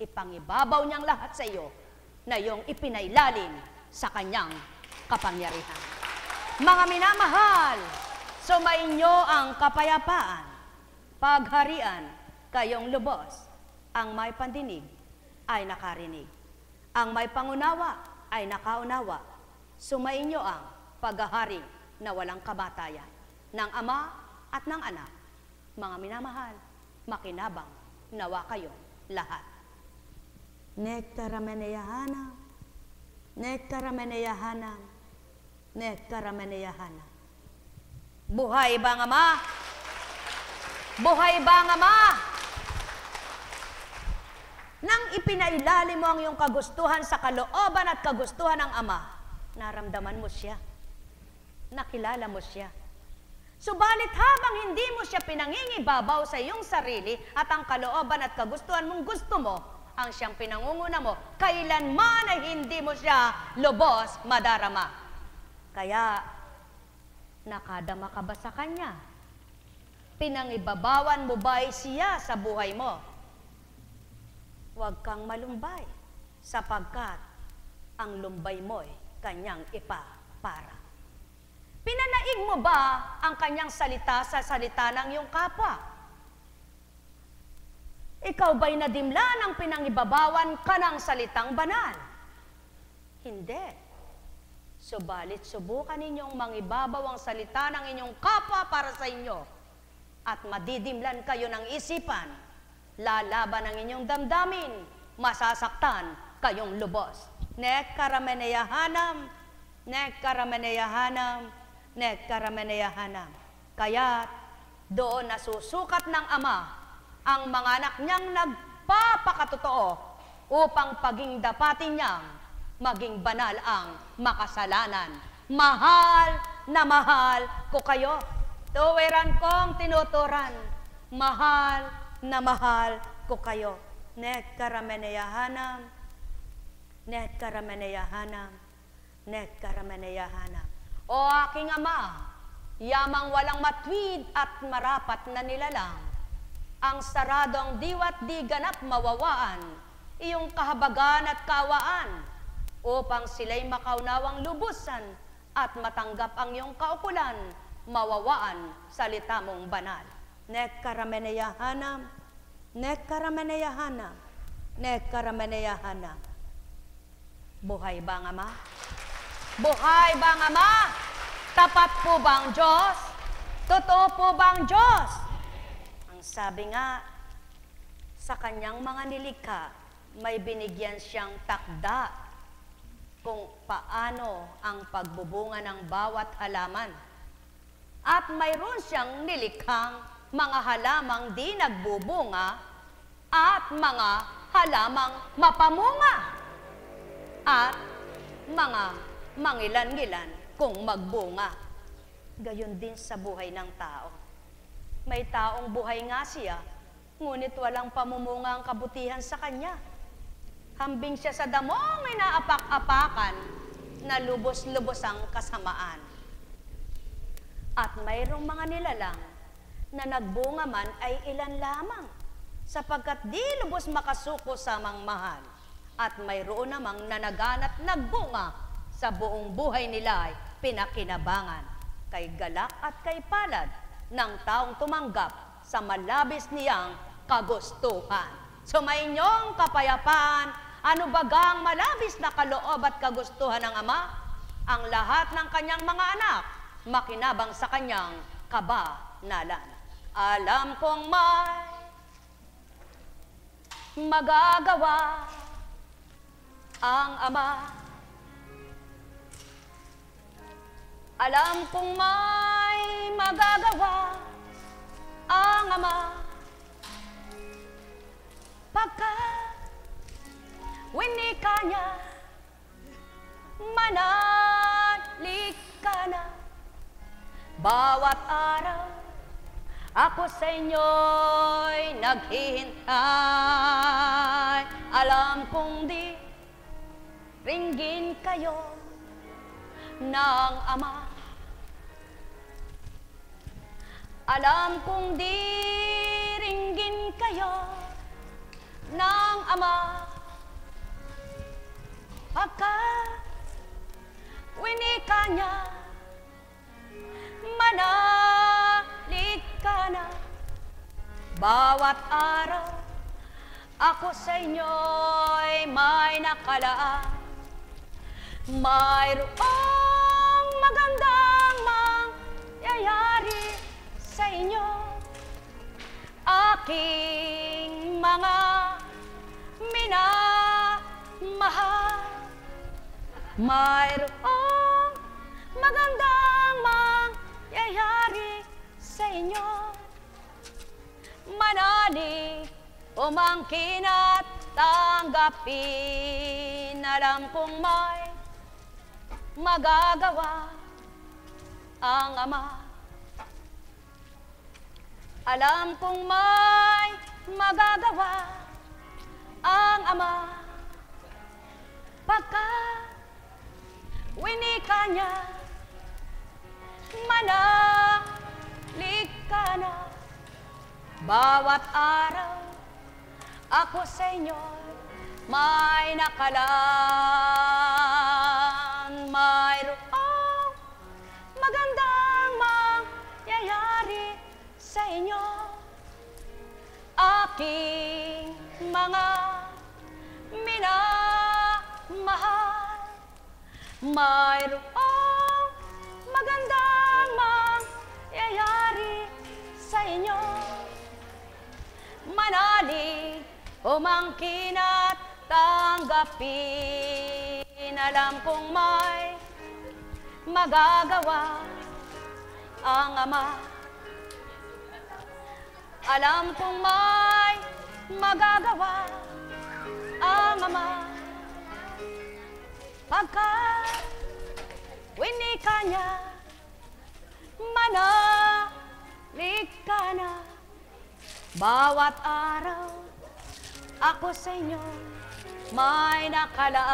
S1: ipangibabaw niyang lahat sa iyo na iyong ipinailalim sa Kanyang kapangyarihan. Mga minamahal, sumainyo ang kapayapaan, pagharian, kayong lubos. Ang may pandinig ay nakarinig. Ang may pangunawa ay nakaunawa. Sumainyo ang paghahari na walang kamatayan ng Ama at ng Anak. Mga minamahal, makinabang nawa kayo lahat. Nektarameneyahanam, nektarameneyahanam, nektarameneyahanam. Buhay ba ang Ama? Buhay ba ang Ama? Nang ipinailalim mo ang iyong kagustuhan sa kalooban at kagustuhan ng Ama, naramdaman mo siya. Nakilala mo siya. Subalit habang hindi mo siya pinangingibabaw sa iyong sarili at ang kalooban at kagustuhan mong gusto mo, ang siyang pinangunguna mo, kailanman ay hindi mo siya lubos madarama. Kaya, nakadama ka ba sa Kanya? Pinangibabawan mo ba'y siya sa buhay mo? Huwag kang malumbay, sapagkat ang lumbay mo'y Kanyang ipapara. Pinanaig mo ba ang Kanyang salita sa salita ng iyong kapwa? Ikaw ba'y nadimla ng pinangibabawan ka ng salitang banal? Hindi. Subalit subukan ninyong mangibabaw ang salita ng inyong kapwa para sa inyo at madidimlan kayo ng isipan, lalaban ang inyong damdamin, masasaktan kayong lubos. Nekkarameneyahanam, nekkarameneyahanam, nekkarameneyahanam. Kaya doon nasusukat ng Ama ang mga anak niyang nagpapakatotoo upang paging dapatin niyang maging banal ang makasalanan. Mahal na mahal ko kayo. Tuwiran kong tinuturan. Mahal na mahal ko kayo. Nekkarameneyahanam, nekkarameneyahanam, nekkarameneyahanam. O aking Ama, yamang walang matwid at marapat na nilalang, ang saradong diwa't di ganap mawawaan, iyong kahabagan at kawaan, upang sila'y makaunawang lubusan at matanggap ang iyong kaukulan, mawawaan salita mong banal. Nekkarameneyahanam, nekkarameneyahanam, nekkarameneyahanam. Buhay ba ang Ama? Buhay ba ang Ama? Tapat po ba ang Diyos? Totoo po ba ang Diyos? Ang sabi nga, sa Kanyang mga nilikha, may binigyan siyang takda kung paano ang pagbubunga ng bawat halaman. At mayroon siyang nilikhang mga halamang di nagbubunga at mga halamang mapamunga at mga mangilan-ngilan kung magbunga. Gayon din sa buhay ng tao. May taong buhay nga siya, ngunit walang pamumunga ang kabutihan sa kanya. Hambing siya sa damong inaapak-apakan na lubos-lubos ang kasamaan. At mayroong mga nilalang na nagbunga man ay ilan lamang, sapagkat di lubos makasuko sa mangmahal. At mayroon namang nanaganat nagbunga sa buong buhay nila ay pinakinabangan, kay galak at kay palad ng taong tumanggap sa malabis niyang kagustuhan. Sumainyong kapayapaan, ano bagang malabis na kaloob at kagustuhan ng Ama? Ang lahat ng kanyang mga anak, makinabang sa kanyang kabanalan. Alam kong may magagawa ang Ama. Alam kong may magagawa ang Ama. Pagkat winika niya, manalik ka na. Bawat araw, ako sa inyo'y naghihintay. Alam kong di ringgin kayo ng Ama. Alam kong di ringgin kayo ng Ama. Pagkat winika niya, manalik ka na. Bawat araw, ako sa inyo'y may nakalaan. Mayroong magandang mangyayari sa inyo, aking mga minamahal. Mayroong magandang mangyayari sa inyo, manalig, umangkin at tanggapin. Alam kong may magagawa ang Ama. Alam kong may magagawa ang Ama. Pagkat winika niya, manalik ka na. Bawat araw, ako sa inyo may nakalaan. Mayroong magandang mangyayari sa inyo, aking mga minamahal. Mayroong magandang mangyayari sa inyo, manalig, umangkin at tanggapin. Alam kong may magagawa ang Ama. Alam kong may magagawa ang Ama. Pagkat winika niya, manalik ka na. Bawat araw, ako sa inyo may nakalaan.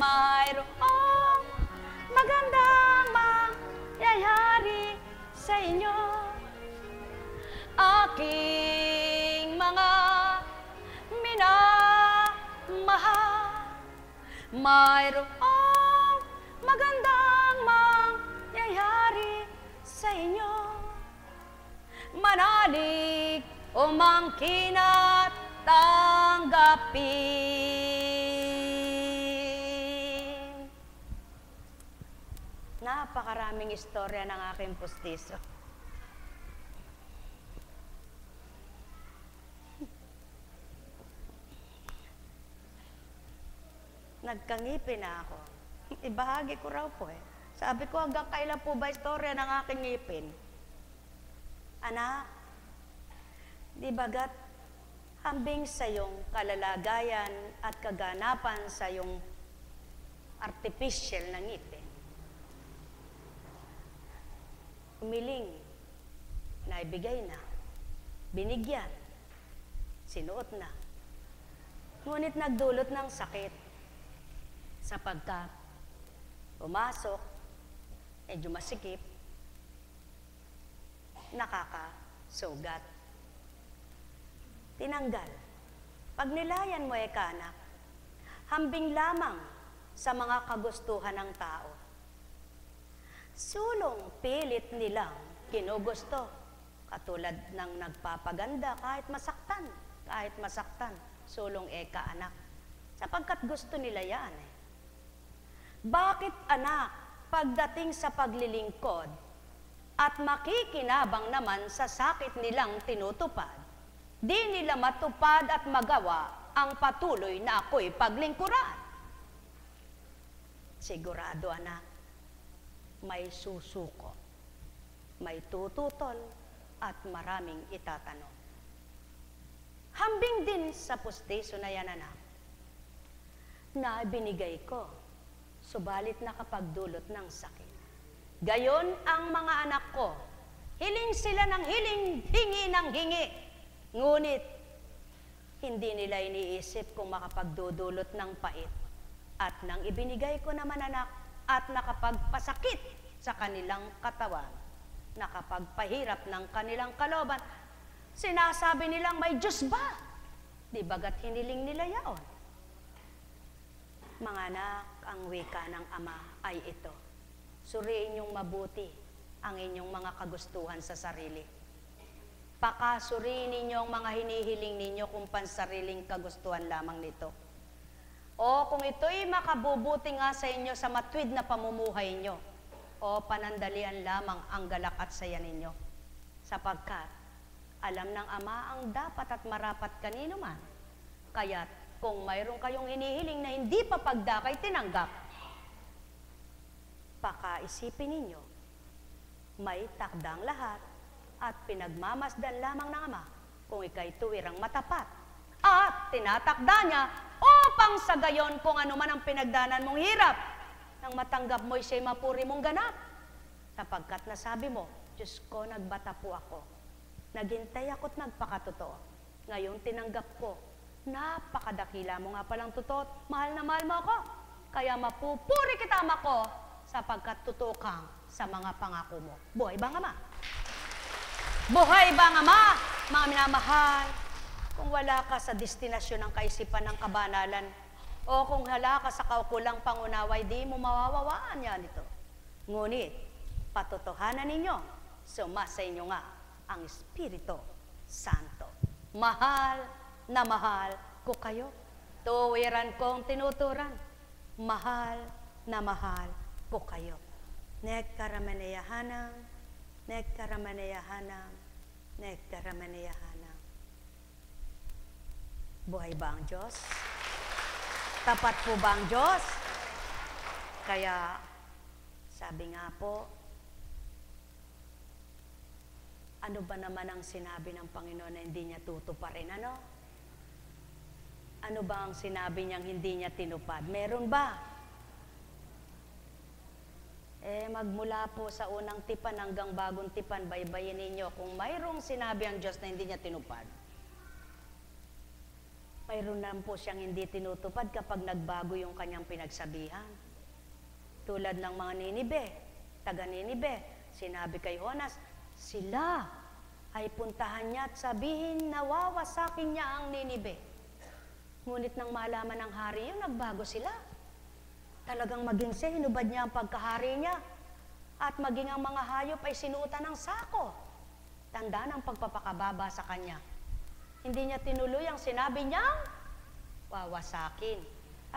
S1: Mayroong magandang mangyayari sa inyo, aking mga minamahal. Mayroong magandang mangyayari sa inyo, manalig, umangkin at tanggapin. Napakaraming istorya ng aking pustiso. Nagkangipin na ako. Ibahagi ko raw po eh. Sabi ko, hanggang kailan po ba istorya ng aking ngipin? Anak, di bagat hambing sa iyong kalalagayan at kaganapan sa iyong artificial na ngipin, umiling, naibigay na, binigyan, sinuot na. Ngunit nagdulot ng sakit sapagkat pumasok, medyo masikip, nakakasugat. Tinanggal. Pag nilayan mo anak, hambing lamang sa mga kagustuhan ng tao. Sulong pilit nilang kinugusto, katulad ng nagpapaganda kahit masaktan, sulong anak, sapagkat gusto nila yan. Bakit anak, pagdating sa paglilingkod at makikinabang naman sa sakit nilang tinutupad, di nila matupad at magawa ang patuloy na ako'y paglingkuran? Sigurado anak, may susuko, may tututol at maraming itatanong. Hambing din sa pustiso na yan anak, na binigay ko, subalit nakapagdulot ng sakit. Gayon ang mga anak ko, hiling sila ng hiling, hingi ng hingi. Ngunit, hindi nila iniisip kung makapagdudulot ng pait. At nang ibinigay ko naman anak, at nakapagpasakit sa kanilang katawan, nakapagpahirap ng kanilang kalooban, sinasabi nilang may Diyos ba? Di bagat hiniling nila yaon? Mga anak, ang wika ng Ama ay ito. Suriin niyong mabuti ang inyong mga kagustuhan sa sarili. Pakasuriin ninyo ang mga hinihiling ninyo kung pansariling kagustuhan lamang nito. O kung ito'y makabubuti nga sa inyo sa matwid na pamumuhay nyo, o panandalian lamang ang galak at saya ninyo. Sapagkat alam ng Ama ang dapat at marapat kanino man. Kaya't kung mayroon kayong hinihiling na hindi pa pagdakay tinanggap, pakaisipin ninyo, may takdang lahat at pinagmamasdan lamang ng Ama kung ika'y tuwirang matapat. At tinatakda niya upang sa gayon kung ano man ang pinagdanan mong hirap, nang matanggap mo'y siya'y mapuri mong ganap. Sapagkat nasabi mo, Diyos ko, nagbata po ako. Naghintay ako't nagpakatotoo. Ngayon tinanggap ko, napakadakila mo nga palang totoo, mahal na mahal mo ako. Kaya mapupuri kita, Ama ko, sapagkat totoo kang sa mga pangako mo. Buhay bang Ama? Buhay bang Ama? Mga minamahal, kung wala ka sa destinasyon ng kaisipan ng kabanalan, o kung hala ka sa kaukulang pangunaway, di mo mawawawaan yan ito. Ngunit, patotohanan ninyo, sumasa inyo nga ang Espiritu Santo. Mahal na mahal ko kayo. Tuwiran kong tinuturan. Mahal na mahal ko kayo. Nekkaramaneyahanam, nekkaramaneyahanam, nekkaramaneyahanam. Buhay ba ang Diyos? Tapat po ba ang Diyos? Kaya, sabi nga po, ano ba naman ang sinabi ng Panginoon na hindi niya tutuparin? Ano? Ano ba ang sinabi niyang hindi niya tinupad? Meron ba? Magmula po sa unang tipan hanggang bagong tipan, baybayin ninyo kung mayroong sinabi ang Diyos na hindi niya tinupad. Mayroon naman po siyang hindi tinutupad kapag nagbago yung kanyang pinagsabihan. Tulad ng mga Ninibe, taga Ninibe, sinabi kay Jonas, sila ay puntahan niya at sabihin na wawasakin niya ang Ninibe. Ngunit nang malaman ng hari yun, nagbago sila. Talagang maging siya, hinubad niya ang pagkahari niya. At maging ang mga hayop ay sinuotan ng sako. Tanda ng pagpapakababa sa kanya. Hindi niya tinuloy ang sinabi niyang wawasakin.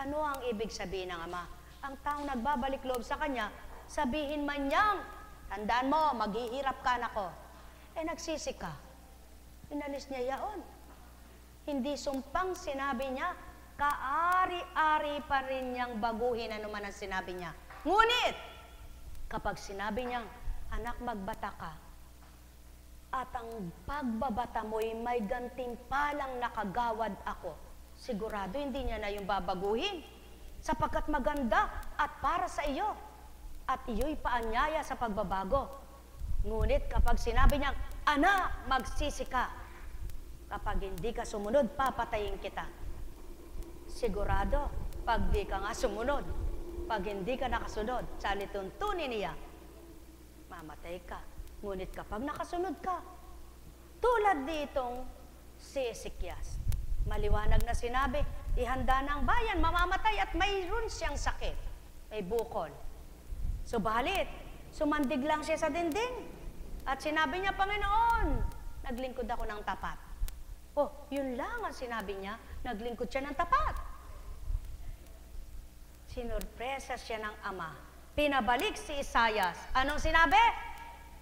S1: Ano ang ibig sabihin ng Ama? Ang taong nagbabalik loob sa kanya, sabihin man niyang, tandaan mo, maghihirap ka na ko. Nagsisi ka. Inalis niya yaon. Hindi sumpang sinabi niya, kaari-ari pa rin niyang baguhin ano man ang sinabi niya. Ngunit, kapag sinabi niyang, anak, magbata ka, at ang pagbabata mo'y may gantimpalang nakagawad ako, sigurado hindi niya na yung babaguhin, sapagkat maganda at para sa iyo, at iyo'y paanyaya sa pagbabago. Ngunit kapag sinabi niya, anak, magsisi ka. Kapag hindi ka sumunod, papatayin kita. Sigurado, pag di ka nga sumunod, pag hindi ka nakasunod sa lituntunin niya, mamatay ka. Ngunit kapag nakasunod ka, tulad ditong si Ezekias, maliwanag na sinabi, ihanda ng bayan, mamamatay at mayroon siyang sakit. May bukol. Subalit, sumandig lang siya sa dingding. At sinabi niya, Panginoon, naglingkod ako ng tapat. Oh, yun lang ang sinabi niya, naglingkod siya ng tapat. Sinurpresa siya ng ama. Pinabalik si Isaias. Anong sinabi?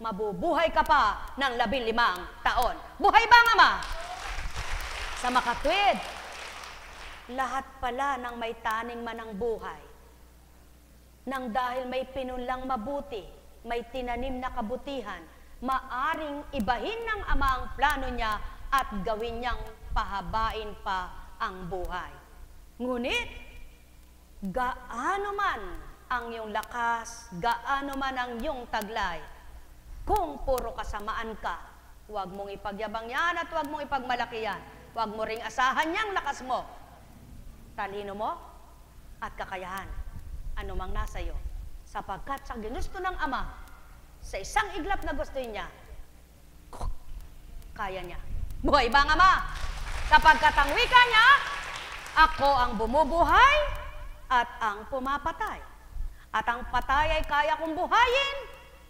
S1: Mabubuhay ka pa ng 15 taon. Buhay ba ang ama? Sa makatwid, lahat pala ng may taning man ng buhay, nang dahil may pinunlang mabuti, may tinanim na kabutihan, maaring ibahin ng ama ang plano niya at gawin niyang pahabain pa ang buhay. Ngunit, gaano man ang iyong lakas, gaano man ang iyong taglay, kung puro kasamaan ka, huwag mong ipagyabang yan at huwag mong ipagmalaki yan. Huwag mo ring asahan niyang lakas mo, talino mo, at kakayahan. Anumang nasa iyo. Sapagkat sa ginusto ng ama, sa isang iglap na gusto niya, kaya niya. Buhay ba ang ama? Sapagkat ang wika niya, ako ang bumubuhay at ang pumapatay. At ang patay ay kaya kong buhayin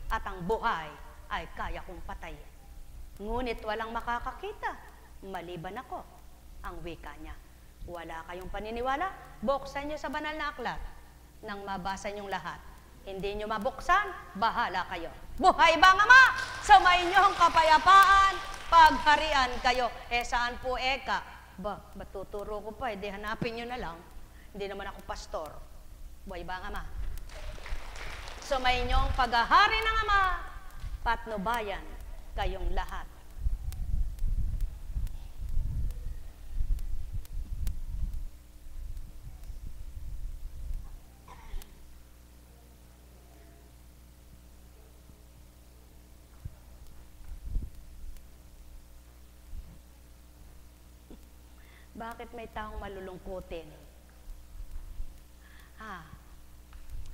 S1: at ang buhay ay kaya kong patayin. Ngunit walang makakakita, maliban ako, ang wika niya. Wala kayong paniniwala? Buksan niyo sa banal na aklat nang mabasa niyong lahat. Hindi niyo mabuksan, bahala kayo. Buhay ba ang ama? Sumayin niyo ang kapayapaan, pagharian kayo. Saan po eka? Ba't tuturo ko pa? Di hanapin niyo na lang. Hindi naman ako pastor. Buhay ba ang ama? Sumayin niyo ang paghahari ng ama, patnubayan kayong lahat. Bakit may taong malulungkutin?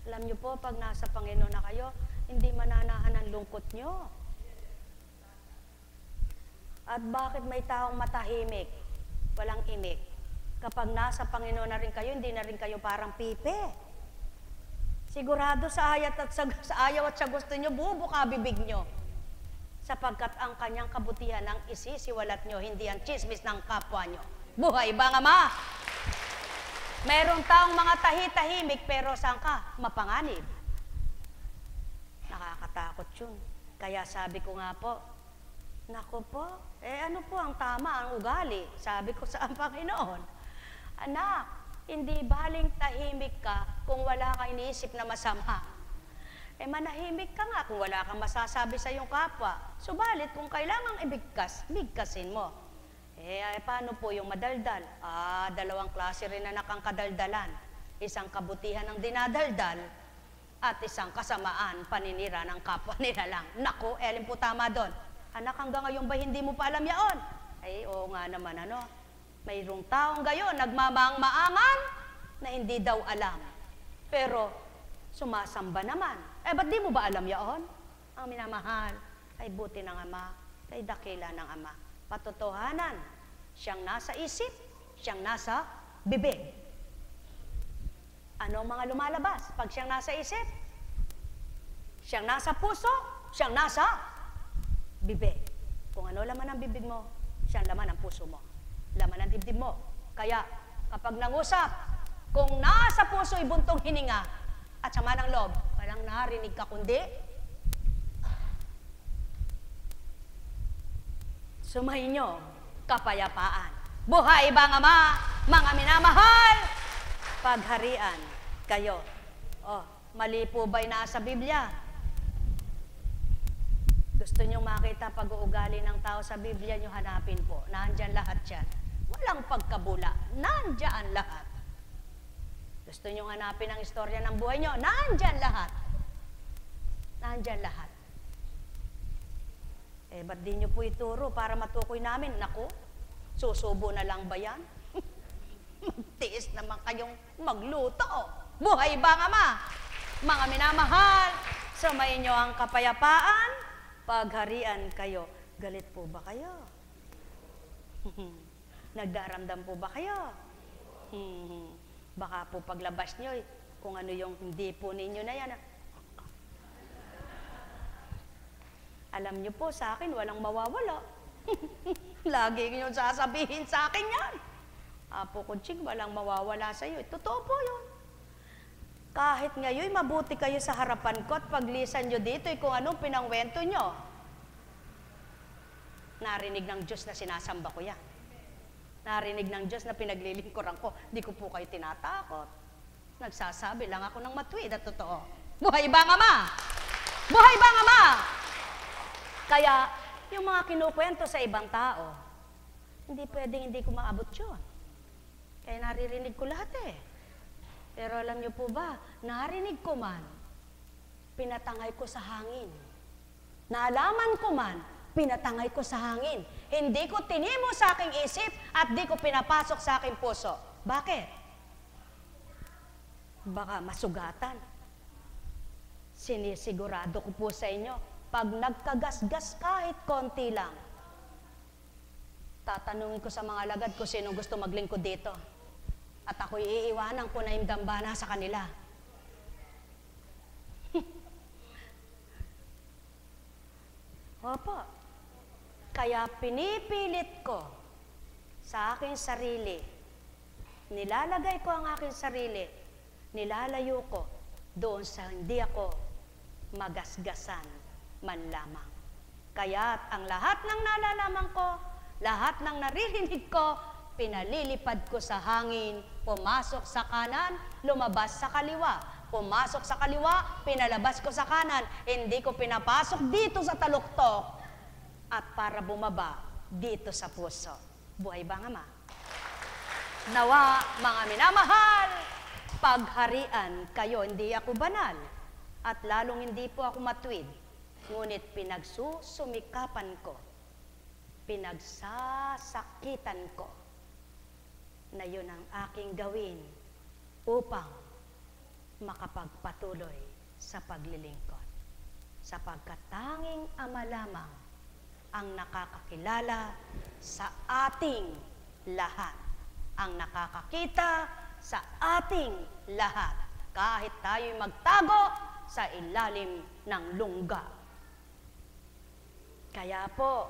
S1: Alam niyo po, pag nasa Panginoon na kayo, hindi mananahan ang lungkot niyo. At bakit may taong matahimik, walang imik? Kapag nasa Panginoon na rin kayo, hindi na rin kayo parang pipe. Sigurado sa ayaw at sa gusto niyo, bubuka bibig niyo. Sapagkat ang kanyang kabutihan ang isisiwalat niyo, hindi ang chismis ng kapwa niyo. Buhay ba nga ma? Merong taong mga tahitahimik, pero saan ka? Mapanganib. Nakakatakot yun. Kaya sabi ko nga po, naku po, ano po ang tama, ang ugali? Sabi ko sa Panginoon, anak, hindi baling tahimik ka kung wala kang iniisip na masama. Manahimik ka nga kung wala kang masasabi sa iyong kapwa. Subalit, kung kailangang bigkasin mo. Paano po yung madaldal? Dalawang klase rin anak ang kadaldalan. Isang kabutihan ang dinadaldal at isang kasamaan, paninira ng kapwa nila lang. Naku, Ellen po tama doon. Anak, hanggang ngayon ba hindi mo pa alam yaon? Oo nga naman, mayroong taong gayon, nagmamaang-maangan na hindi daw alam. Pero, sumasamba naman. Ba't di mo ba alam yaon? Ang minamahal ay buti ng ama, ay dakila ng ama. Patotohanan, siyang nasa isip, siyang nasa bibig. Ano ang mga lumalabas pag siyang nasa isip? Siyang nasa puso, siyang nasa bibig. Kung ano laman ang bibig mo, siyang laman ang puso mo. Laman ang dibdib mo. Kaya, kapag nangusap, kung nasa puso ibuntong hininga at sama ng loob, walang narinig ka kundi sumayin niyo kapayapaan. Buhay ba nga mga minamahal? Pagharian kayo. Mali po ba'y nasa Biblia? Gusto niyo makita pag-uugali ng tao sa Biblia, niyo hanapin po. Nandyan lahat yan. Walang pagkabula. Nandyan lahat. Gusto niyo hanapin ang istorya ng buhay niyo? Nandyan lahat. Nandyan lahat. Eh, ba't di nyo po ituro para matukoy namin? Naku, susubo na lang ba yan? Magtiis naman kayong magluto. Buhay ba nga ma? Mga minamahal, sumayin nyo ang kapayapaan, pagharian kayo. Galit po ba kayo? Nagdaramdam po ba kayo? Baka po paglabas nyo, kung ano yung hindi po ninyo na yan. Alam nyo po, sa akin, walang mawawala. Lagi nyo sasabihin sa akin yan. Apo ko, Ching, walang mawawala sa iyo. Totoo po yun. Kahit ngayon, mabuti kayo sa harapan ko at paglisan nyo dito, kung anong pinangwento nyo. Narinig ng Diyos na sinasamba ko yan. Narinig ng Diyos na pinaglilingkuran ko. Di ko po kayo tinatakot. Nagsasabi lang ako ng matuwid at totoo. Buhay ba nga ma? Buhay ba nga ma? Kaya, yung mga kinukwento sa ibang tao, hindi pwedeng hindi ko maabot yun. Kaya naririnig ko lahat eh. Pero alam niyo po ba, narinig ko man, pinatangay ko sa hangin. Naalaman ko man, pinatangay ko sa hangin. Hindi ko tinimo sa aking isip at di ko pinapasok sa aking puso. Bakit? Baka masugatan. Sinisigurado ko po sa inyo, pag nagkagasgas kahit konti lang, tatanungin ko sa mga alagad ko sinong gusto maglingkod dito. At ako'y iiwanan ko na yung dambana sa kanila. Opo. Kaya pinipilit ko sa aking sarili, nilalagay ko ang aking sarili, nilalayo ko doon sa hindi ako magasgasan man lamang. Kaya't ang lahat ng nalalaman ko, lahat ng naririnig ko, pinalilipad ko sa hangin, pumasok sa kanan, lumabas sa kaliwa. Pumasok sa kaliwa, pinalabas ko sa kanan. Hindi ko pinapasok dito sa taluktok at para bumaba dito sa puso. Buhay ba nga ma? Nawa, mga minamahal, pagharian kayo, hindi ako banal at lalong hindi po ako matuwid. Ngunit pinagsusumikapan ko, pinagsasakitan ko, na yun ang aking gawin upang makapagpatuloy sa paglilingkod. Sapagkat tanging Ama lamang ang nakakakilala sa ating lahat. Ang nakakakita sa ating lahat. Kahit tayo'y magtago sa ilalim ng lungga. Kaya po,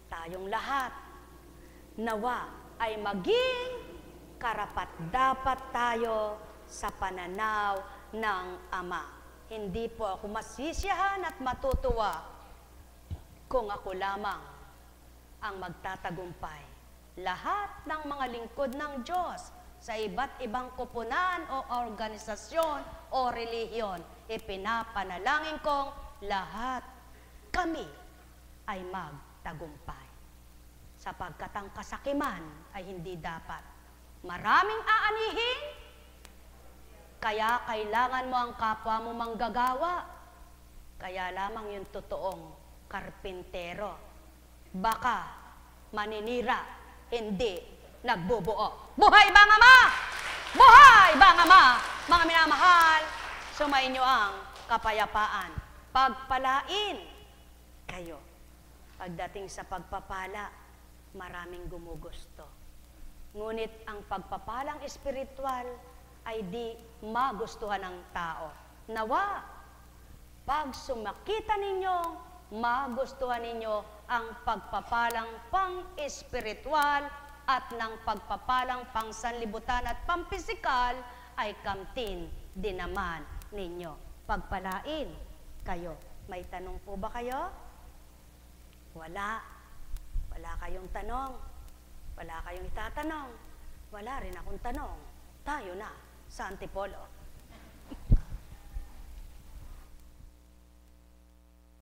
S1: tayong lahat, nawa ay maging karapat-dapat tayo sa pananaw ng Ama. Hindi po ako masisiyahan at matutuwa kung ako lamang ang magtatagumpay. Lahat ng mga lingkod ng Diyos sa iba't ibang koponan o organisasyon o relihiyon, ipinapanalangin kong lahat kami ay magtagumpay. Sapagkat ang kasakiman ay hindi dapat maraming aanihin, kaya kailangan mo ang kapwa mo manggagawa. Kaya lamang yung totoong karpintero. Baka maninira, hindi nagbubuo. Buhay ba nga ma? Buhay ba nga ma? Mga minamahal, sumayin nyo ang kapayapaan. Pagpalain kayo. Pagdating sa pagpapala, maraming gumugusto. Ngunit ang pagpapalang espiritual ay di magustuhan ng tao. Nawa, pag sumakita ninyo, magustuhan ninyo ang pagpapalang pang-espiritual at ng pagpapalang pang-sanlibutan at pang-pisikal ay kamtin din naman ninyo. Pagpalain kayo. May tanong po ba kayo? Wala. Wala kayong tanong. Wala kayong itatanong. Wala rin akong tanong. Tayo na sa Antipolo.